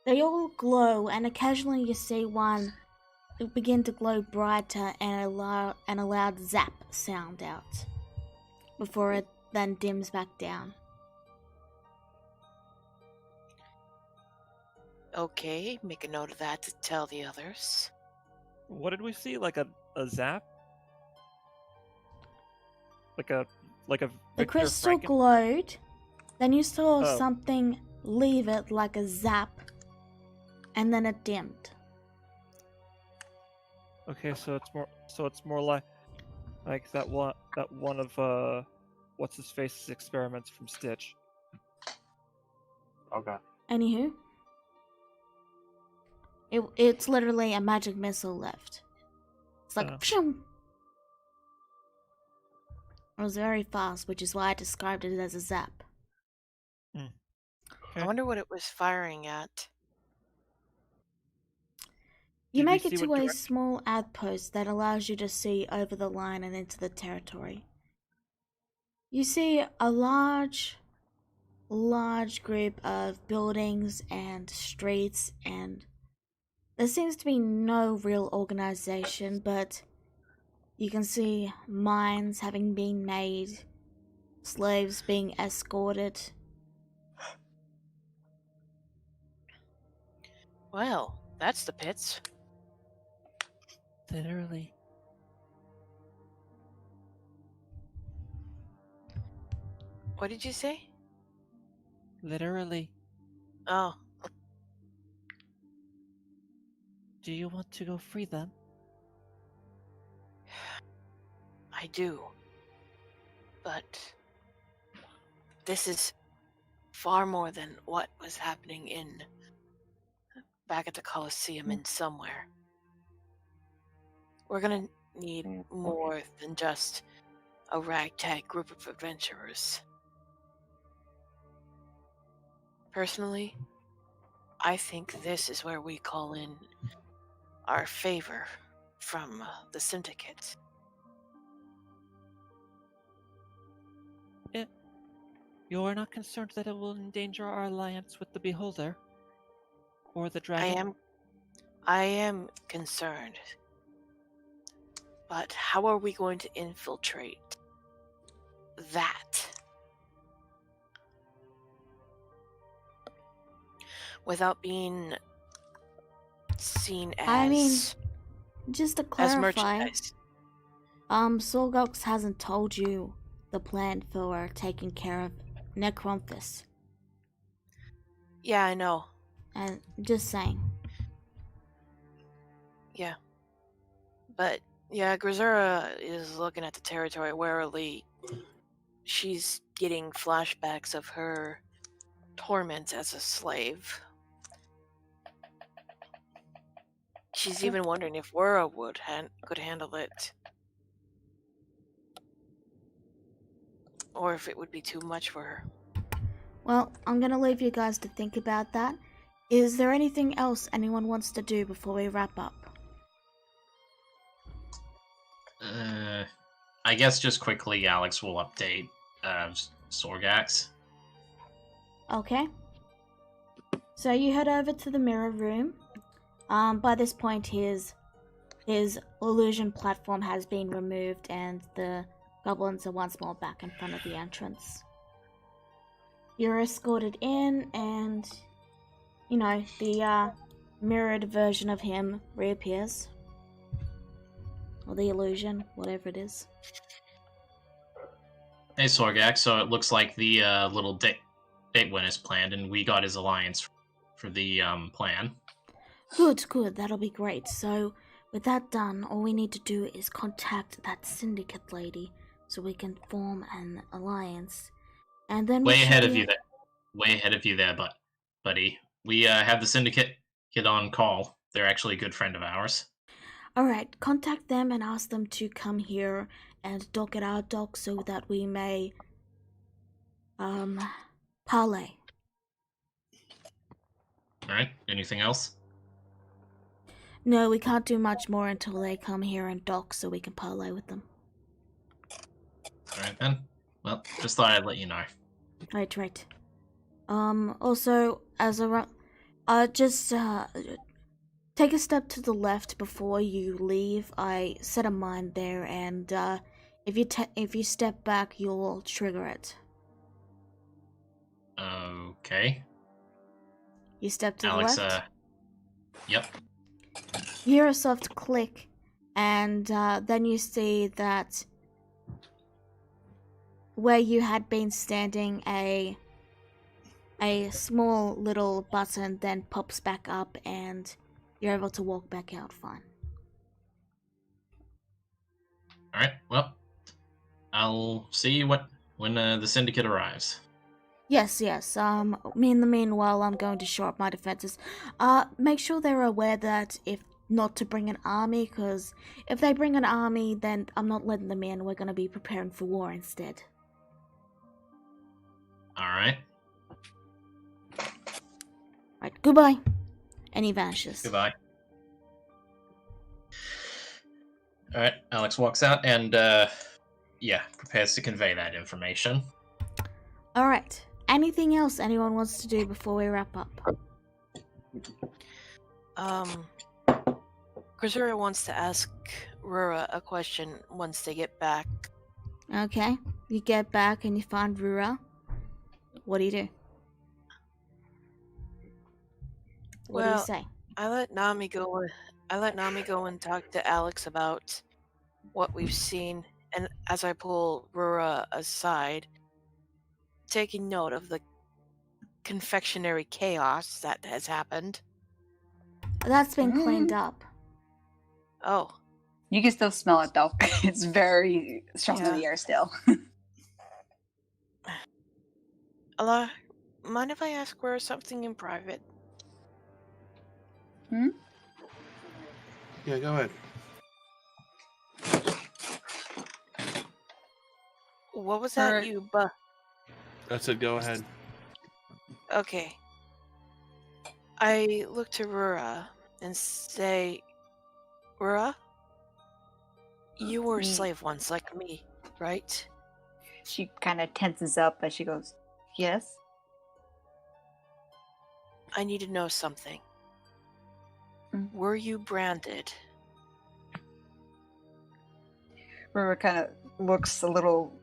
They all glow, and occasionally you see one begin to glow brighter and a loud zap sound out before it then dims back down. Okay, make a note of that to tell the others. What did we see? Like a zap? Like a The Victor crystal Franken- glowed, then you saw Oh. something leave it like a zap, and then it dimmed. Okay, so it's more like that one of what's his face's experiments from Stitch. Okay. Anywho, it's literally a magic missile left. It's like, Oh. pshum! It was very fast, which is why I described it as a zap. I wonder what it was firing at. You Did we make it see to what a direct- small outpost that allows you to see over the line and into the territory. You see a large group of buildings and streets, and there seems to be no real organization, but you can see mines having been made, slaves being escorted. Well, that's the pits. Literally. What did you say? Literally. Oh, Do you want to go free them? I do. But this is far more than what was happening back at the Colosseum in somewhere. We're gonna need more than just a ragtag group of adventurers. Personally, I think this is where we call in our favor from the syndicate. You're not concerned that it will endanger our alliance with the Beholder? Or the Dragon? I am concerned. But how are we going to infiltrate that without being seen as I mean, just to as clarify, merchandise? Sorgox hasn't told you the plan for taking care of Necronthus. Yeah, I know. And just saying. Yeah. But yeah, Grisura is looking at the territory warily. She's getting flashbacks of her torments as a slave. She's even wondering if Wura could handle it. Or if it would be too much for her. Well, I'm gonna leave you guys to think about that. Is there anything else anyone wants to do before we wrap up? I guess just quickly, Alex will update Sorgax. Okay. So you head over to the mirror room. By this point, his illusion platform has been removed, and the goblins are once more back in front of the entrance. You're escorted in, and the mirrored version of him reappears, or the illusion, whatever it is. Hey, Sorgax. So it looks like the little date win is planned, and we got his alliance for the plan. Good. That'll be great. So, with that done, all we need to do is contact that syndicate lady so we can form an alliance. And then Way ahead of you there, buddy. We have the syndicate on call. They're actually a good friend of ours. Alright, contact them and ask them to come here and dock at our dock so that we may parley. Alright, anything else? No, we can't do much more until they come here and dock so we can parley with them. Alright then. Well, just thought I'd let you know. Right. Also, as a just take a step to the left before you leave. I set a mine there, and if you step back, you'll trigger it. Okay. You step to Alex, the left. Yep. You hear a soft click, and then you see that where you had been standing, a small little button then pops back up, and you're able to walk back out fine. Alright, well, I'll see you when the syndicate arrives. Yes. In the meanwhile, I'm going to shore up my defenses. Make sure they're aware that if not to bring an army, because if they bring an army, then I'm not letting them in. We're going to be preparing for war instead. Alright. Right, goodbye. And he vanishes. Goodbye. All right, Alex walks out and, prepares to convey that information. Alright. Anything else anyone wants to do before we wrap up? Grisura wants to ask Rura a question once they get back. Okay. You get back and you find Rura. What do you do? What do you say? I let Nami go and talk to Alex about what we've seen, and as I pull Rura aside, taking note of the confectionery chaos that has happened. That's been cleaned up. Oh. You can still smell it though. It's very strong in the air still. Allah, mind if I ask Rura something in private? Yeah, go ahead. What was that I said go ahead. Okay. I look to Rura and say, Rura, you were a slave once like me, right? She kind of tenses up as she goes, yes? I need to know something. Were you branded? Rura kind of looks a little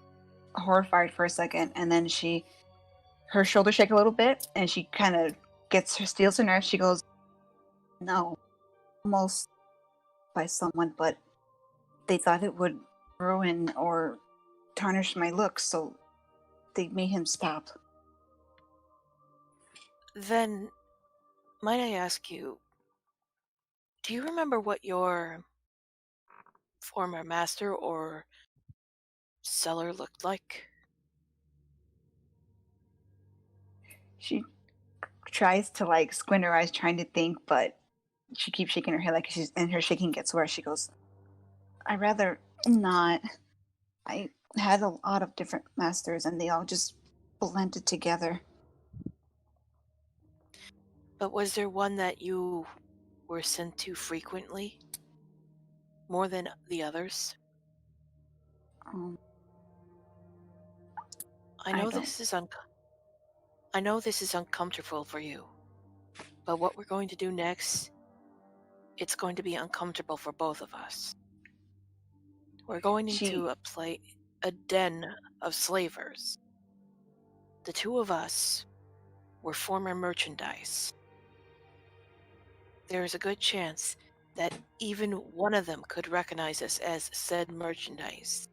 horrified for a second, and then her shoulders shake a little bit, and she kind of steals her nerve. She goes, no, almost by someone, but they thought it would ruin or tarnish my looks, so they made him stop. Then, might I ask you, do you remember what your former master or seller looked like? She tries to squint her eyes trying to think, but she keeps shaking her head and her shaking gets worse. She goes, I'd rather not. I had a lot of different masters and they all just blended together. But was there one that you were sent to frequently? More than the others? I know this is uncomfortable for you, but what we're going to do next, it's going to be uncomfortable for both of us. We're going into a den of slavers. The two of us were former merchandise. There is a good chance that even one of them could recognize us as said merchandise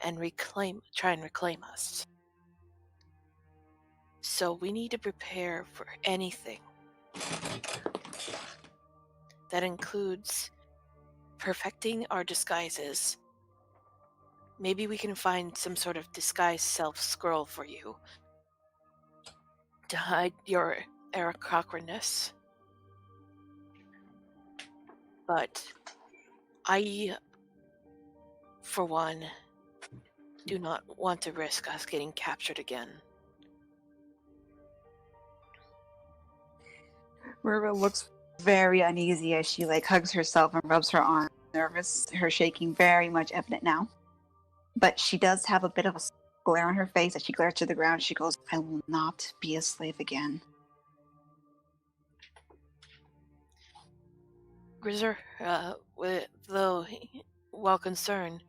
and try and reclaim us. So we need to prepare for anything. That includes perfecting our disguises. Maybe we can find some sort of disguised self-scroll for you to hide your aristocracy. But I, for one, do not want to risk us getting captured again. Rura looks very uneasy as she hugs herself and rubs her arm. Nervous, her shaking very much evident now. But she does have a bit of a glare on her face as she glares to the ground. She goes, I will not be a slave again. Grisur, though well concerned,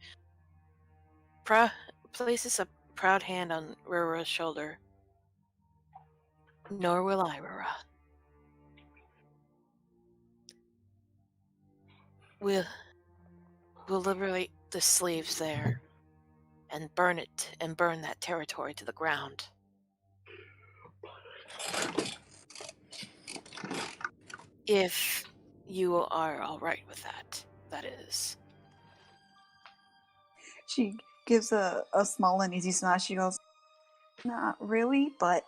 places a proud hand on Rura's shoulder. Nor will I, Rura. We'll liberate the slaves there and burn that territory to the ground. If you are all right with that, that is. She gives a small uneasy smile. She goes, not really, but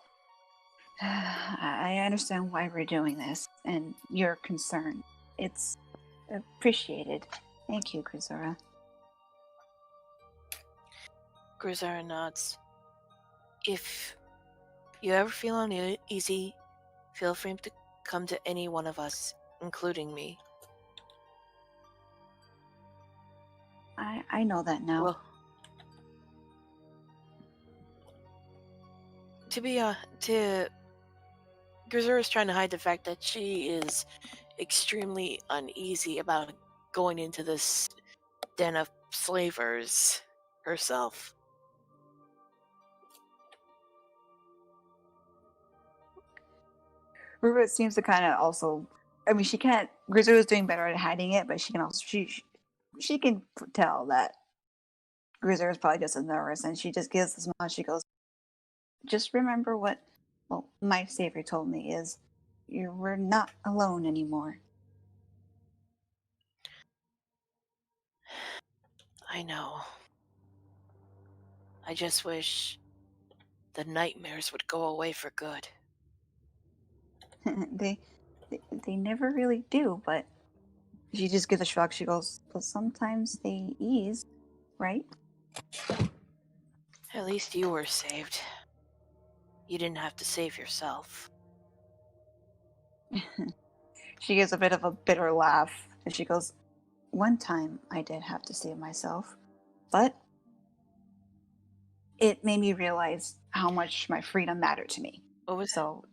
I understand why we're doing this and your concern. It's appreciated. Thank you, Grisura. Grisura nods. If you ever feel uneasy, feel free to come to any one of us, including me. I know that now. Well, Grisura's trying to hide the fact that she is extremely uneasy about going into this den of slavers herself. Rupert seems to kind of also. I mean, she can't. Grisura's doing better at hiding it, but she can also she can tell that Grisura's probably just as nervous, and she just gives a smile. She goes, "Just remember what, well, my savior told me is, we're not alone anymore." I know. I just wish the nightmares would go away for good. they never really do, but she just gives a shrug. She goes, "But sometimes they ease, right?" At least you were saved. You didn't have to save yourself. She gives a bit of a bitter laugh, and she goes, "One time I did have to save myself, but it made me realize how much my freedom mattered to me." What was So,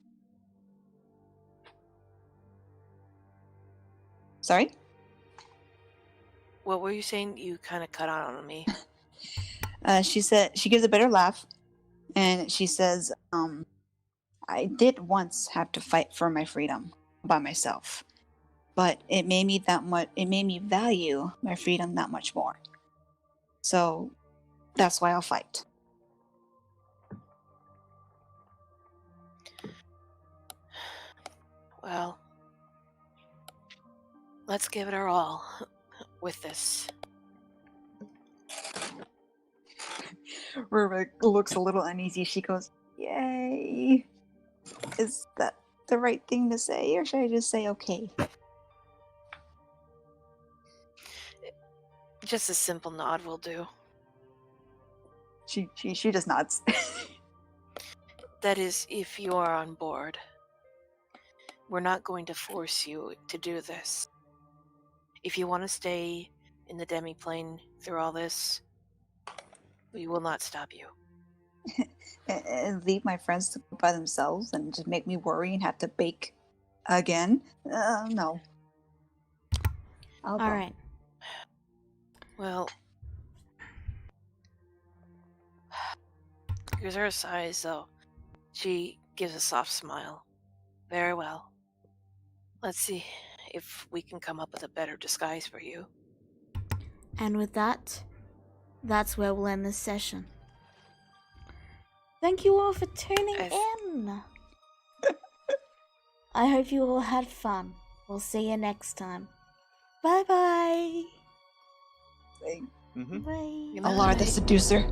sorry? What were you saying? You kind of cut out on me. She said, she gives a bitter laugh, and she says, "I did once have to fight for my freedom by myself, but it made me value my freedom that much more. So that's why I'll fight." Well, let's give it our all with this. Rubik looks a little uneasy. She goes, "Yay. Is that the right thing to say, or should I just say okay?" Just a simple nod will do. She just nods. That is, if you are on board. We're not going to force you to do this. If you want to stay in the demiplane through all this, we will not stop you. And leave my friends to go by themselves and just make me worry and have to bake again? No. I'll go. All right. Well, Grisura sighs, though. She gives a soft smile. Very well. Let's see if we can come up with a better disguise for you. And with that, that's where we'll end this session. Thank you all for tuning in. I hope you all had fun. We'll see you next time. Bye-bye. Mm-hmm. Bye. Alar the seducer.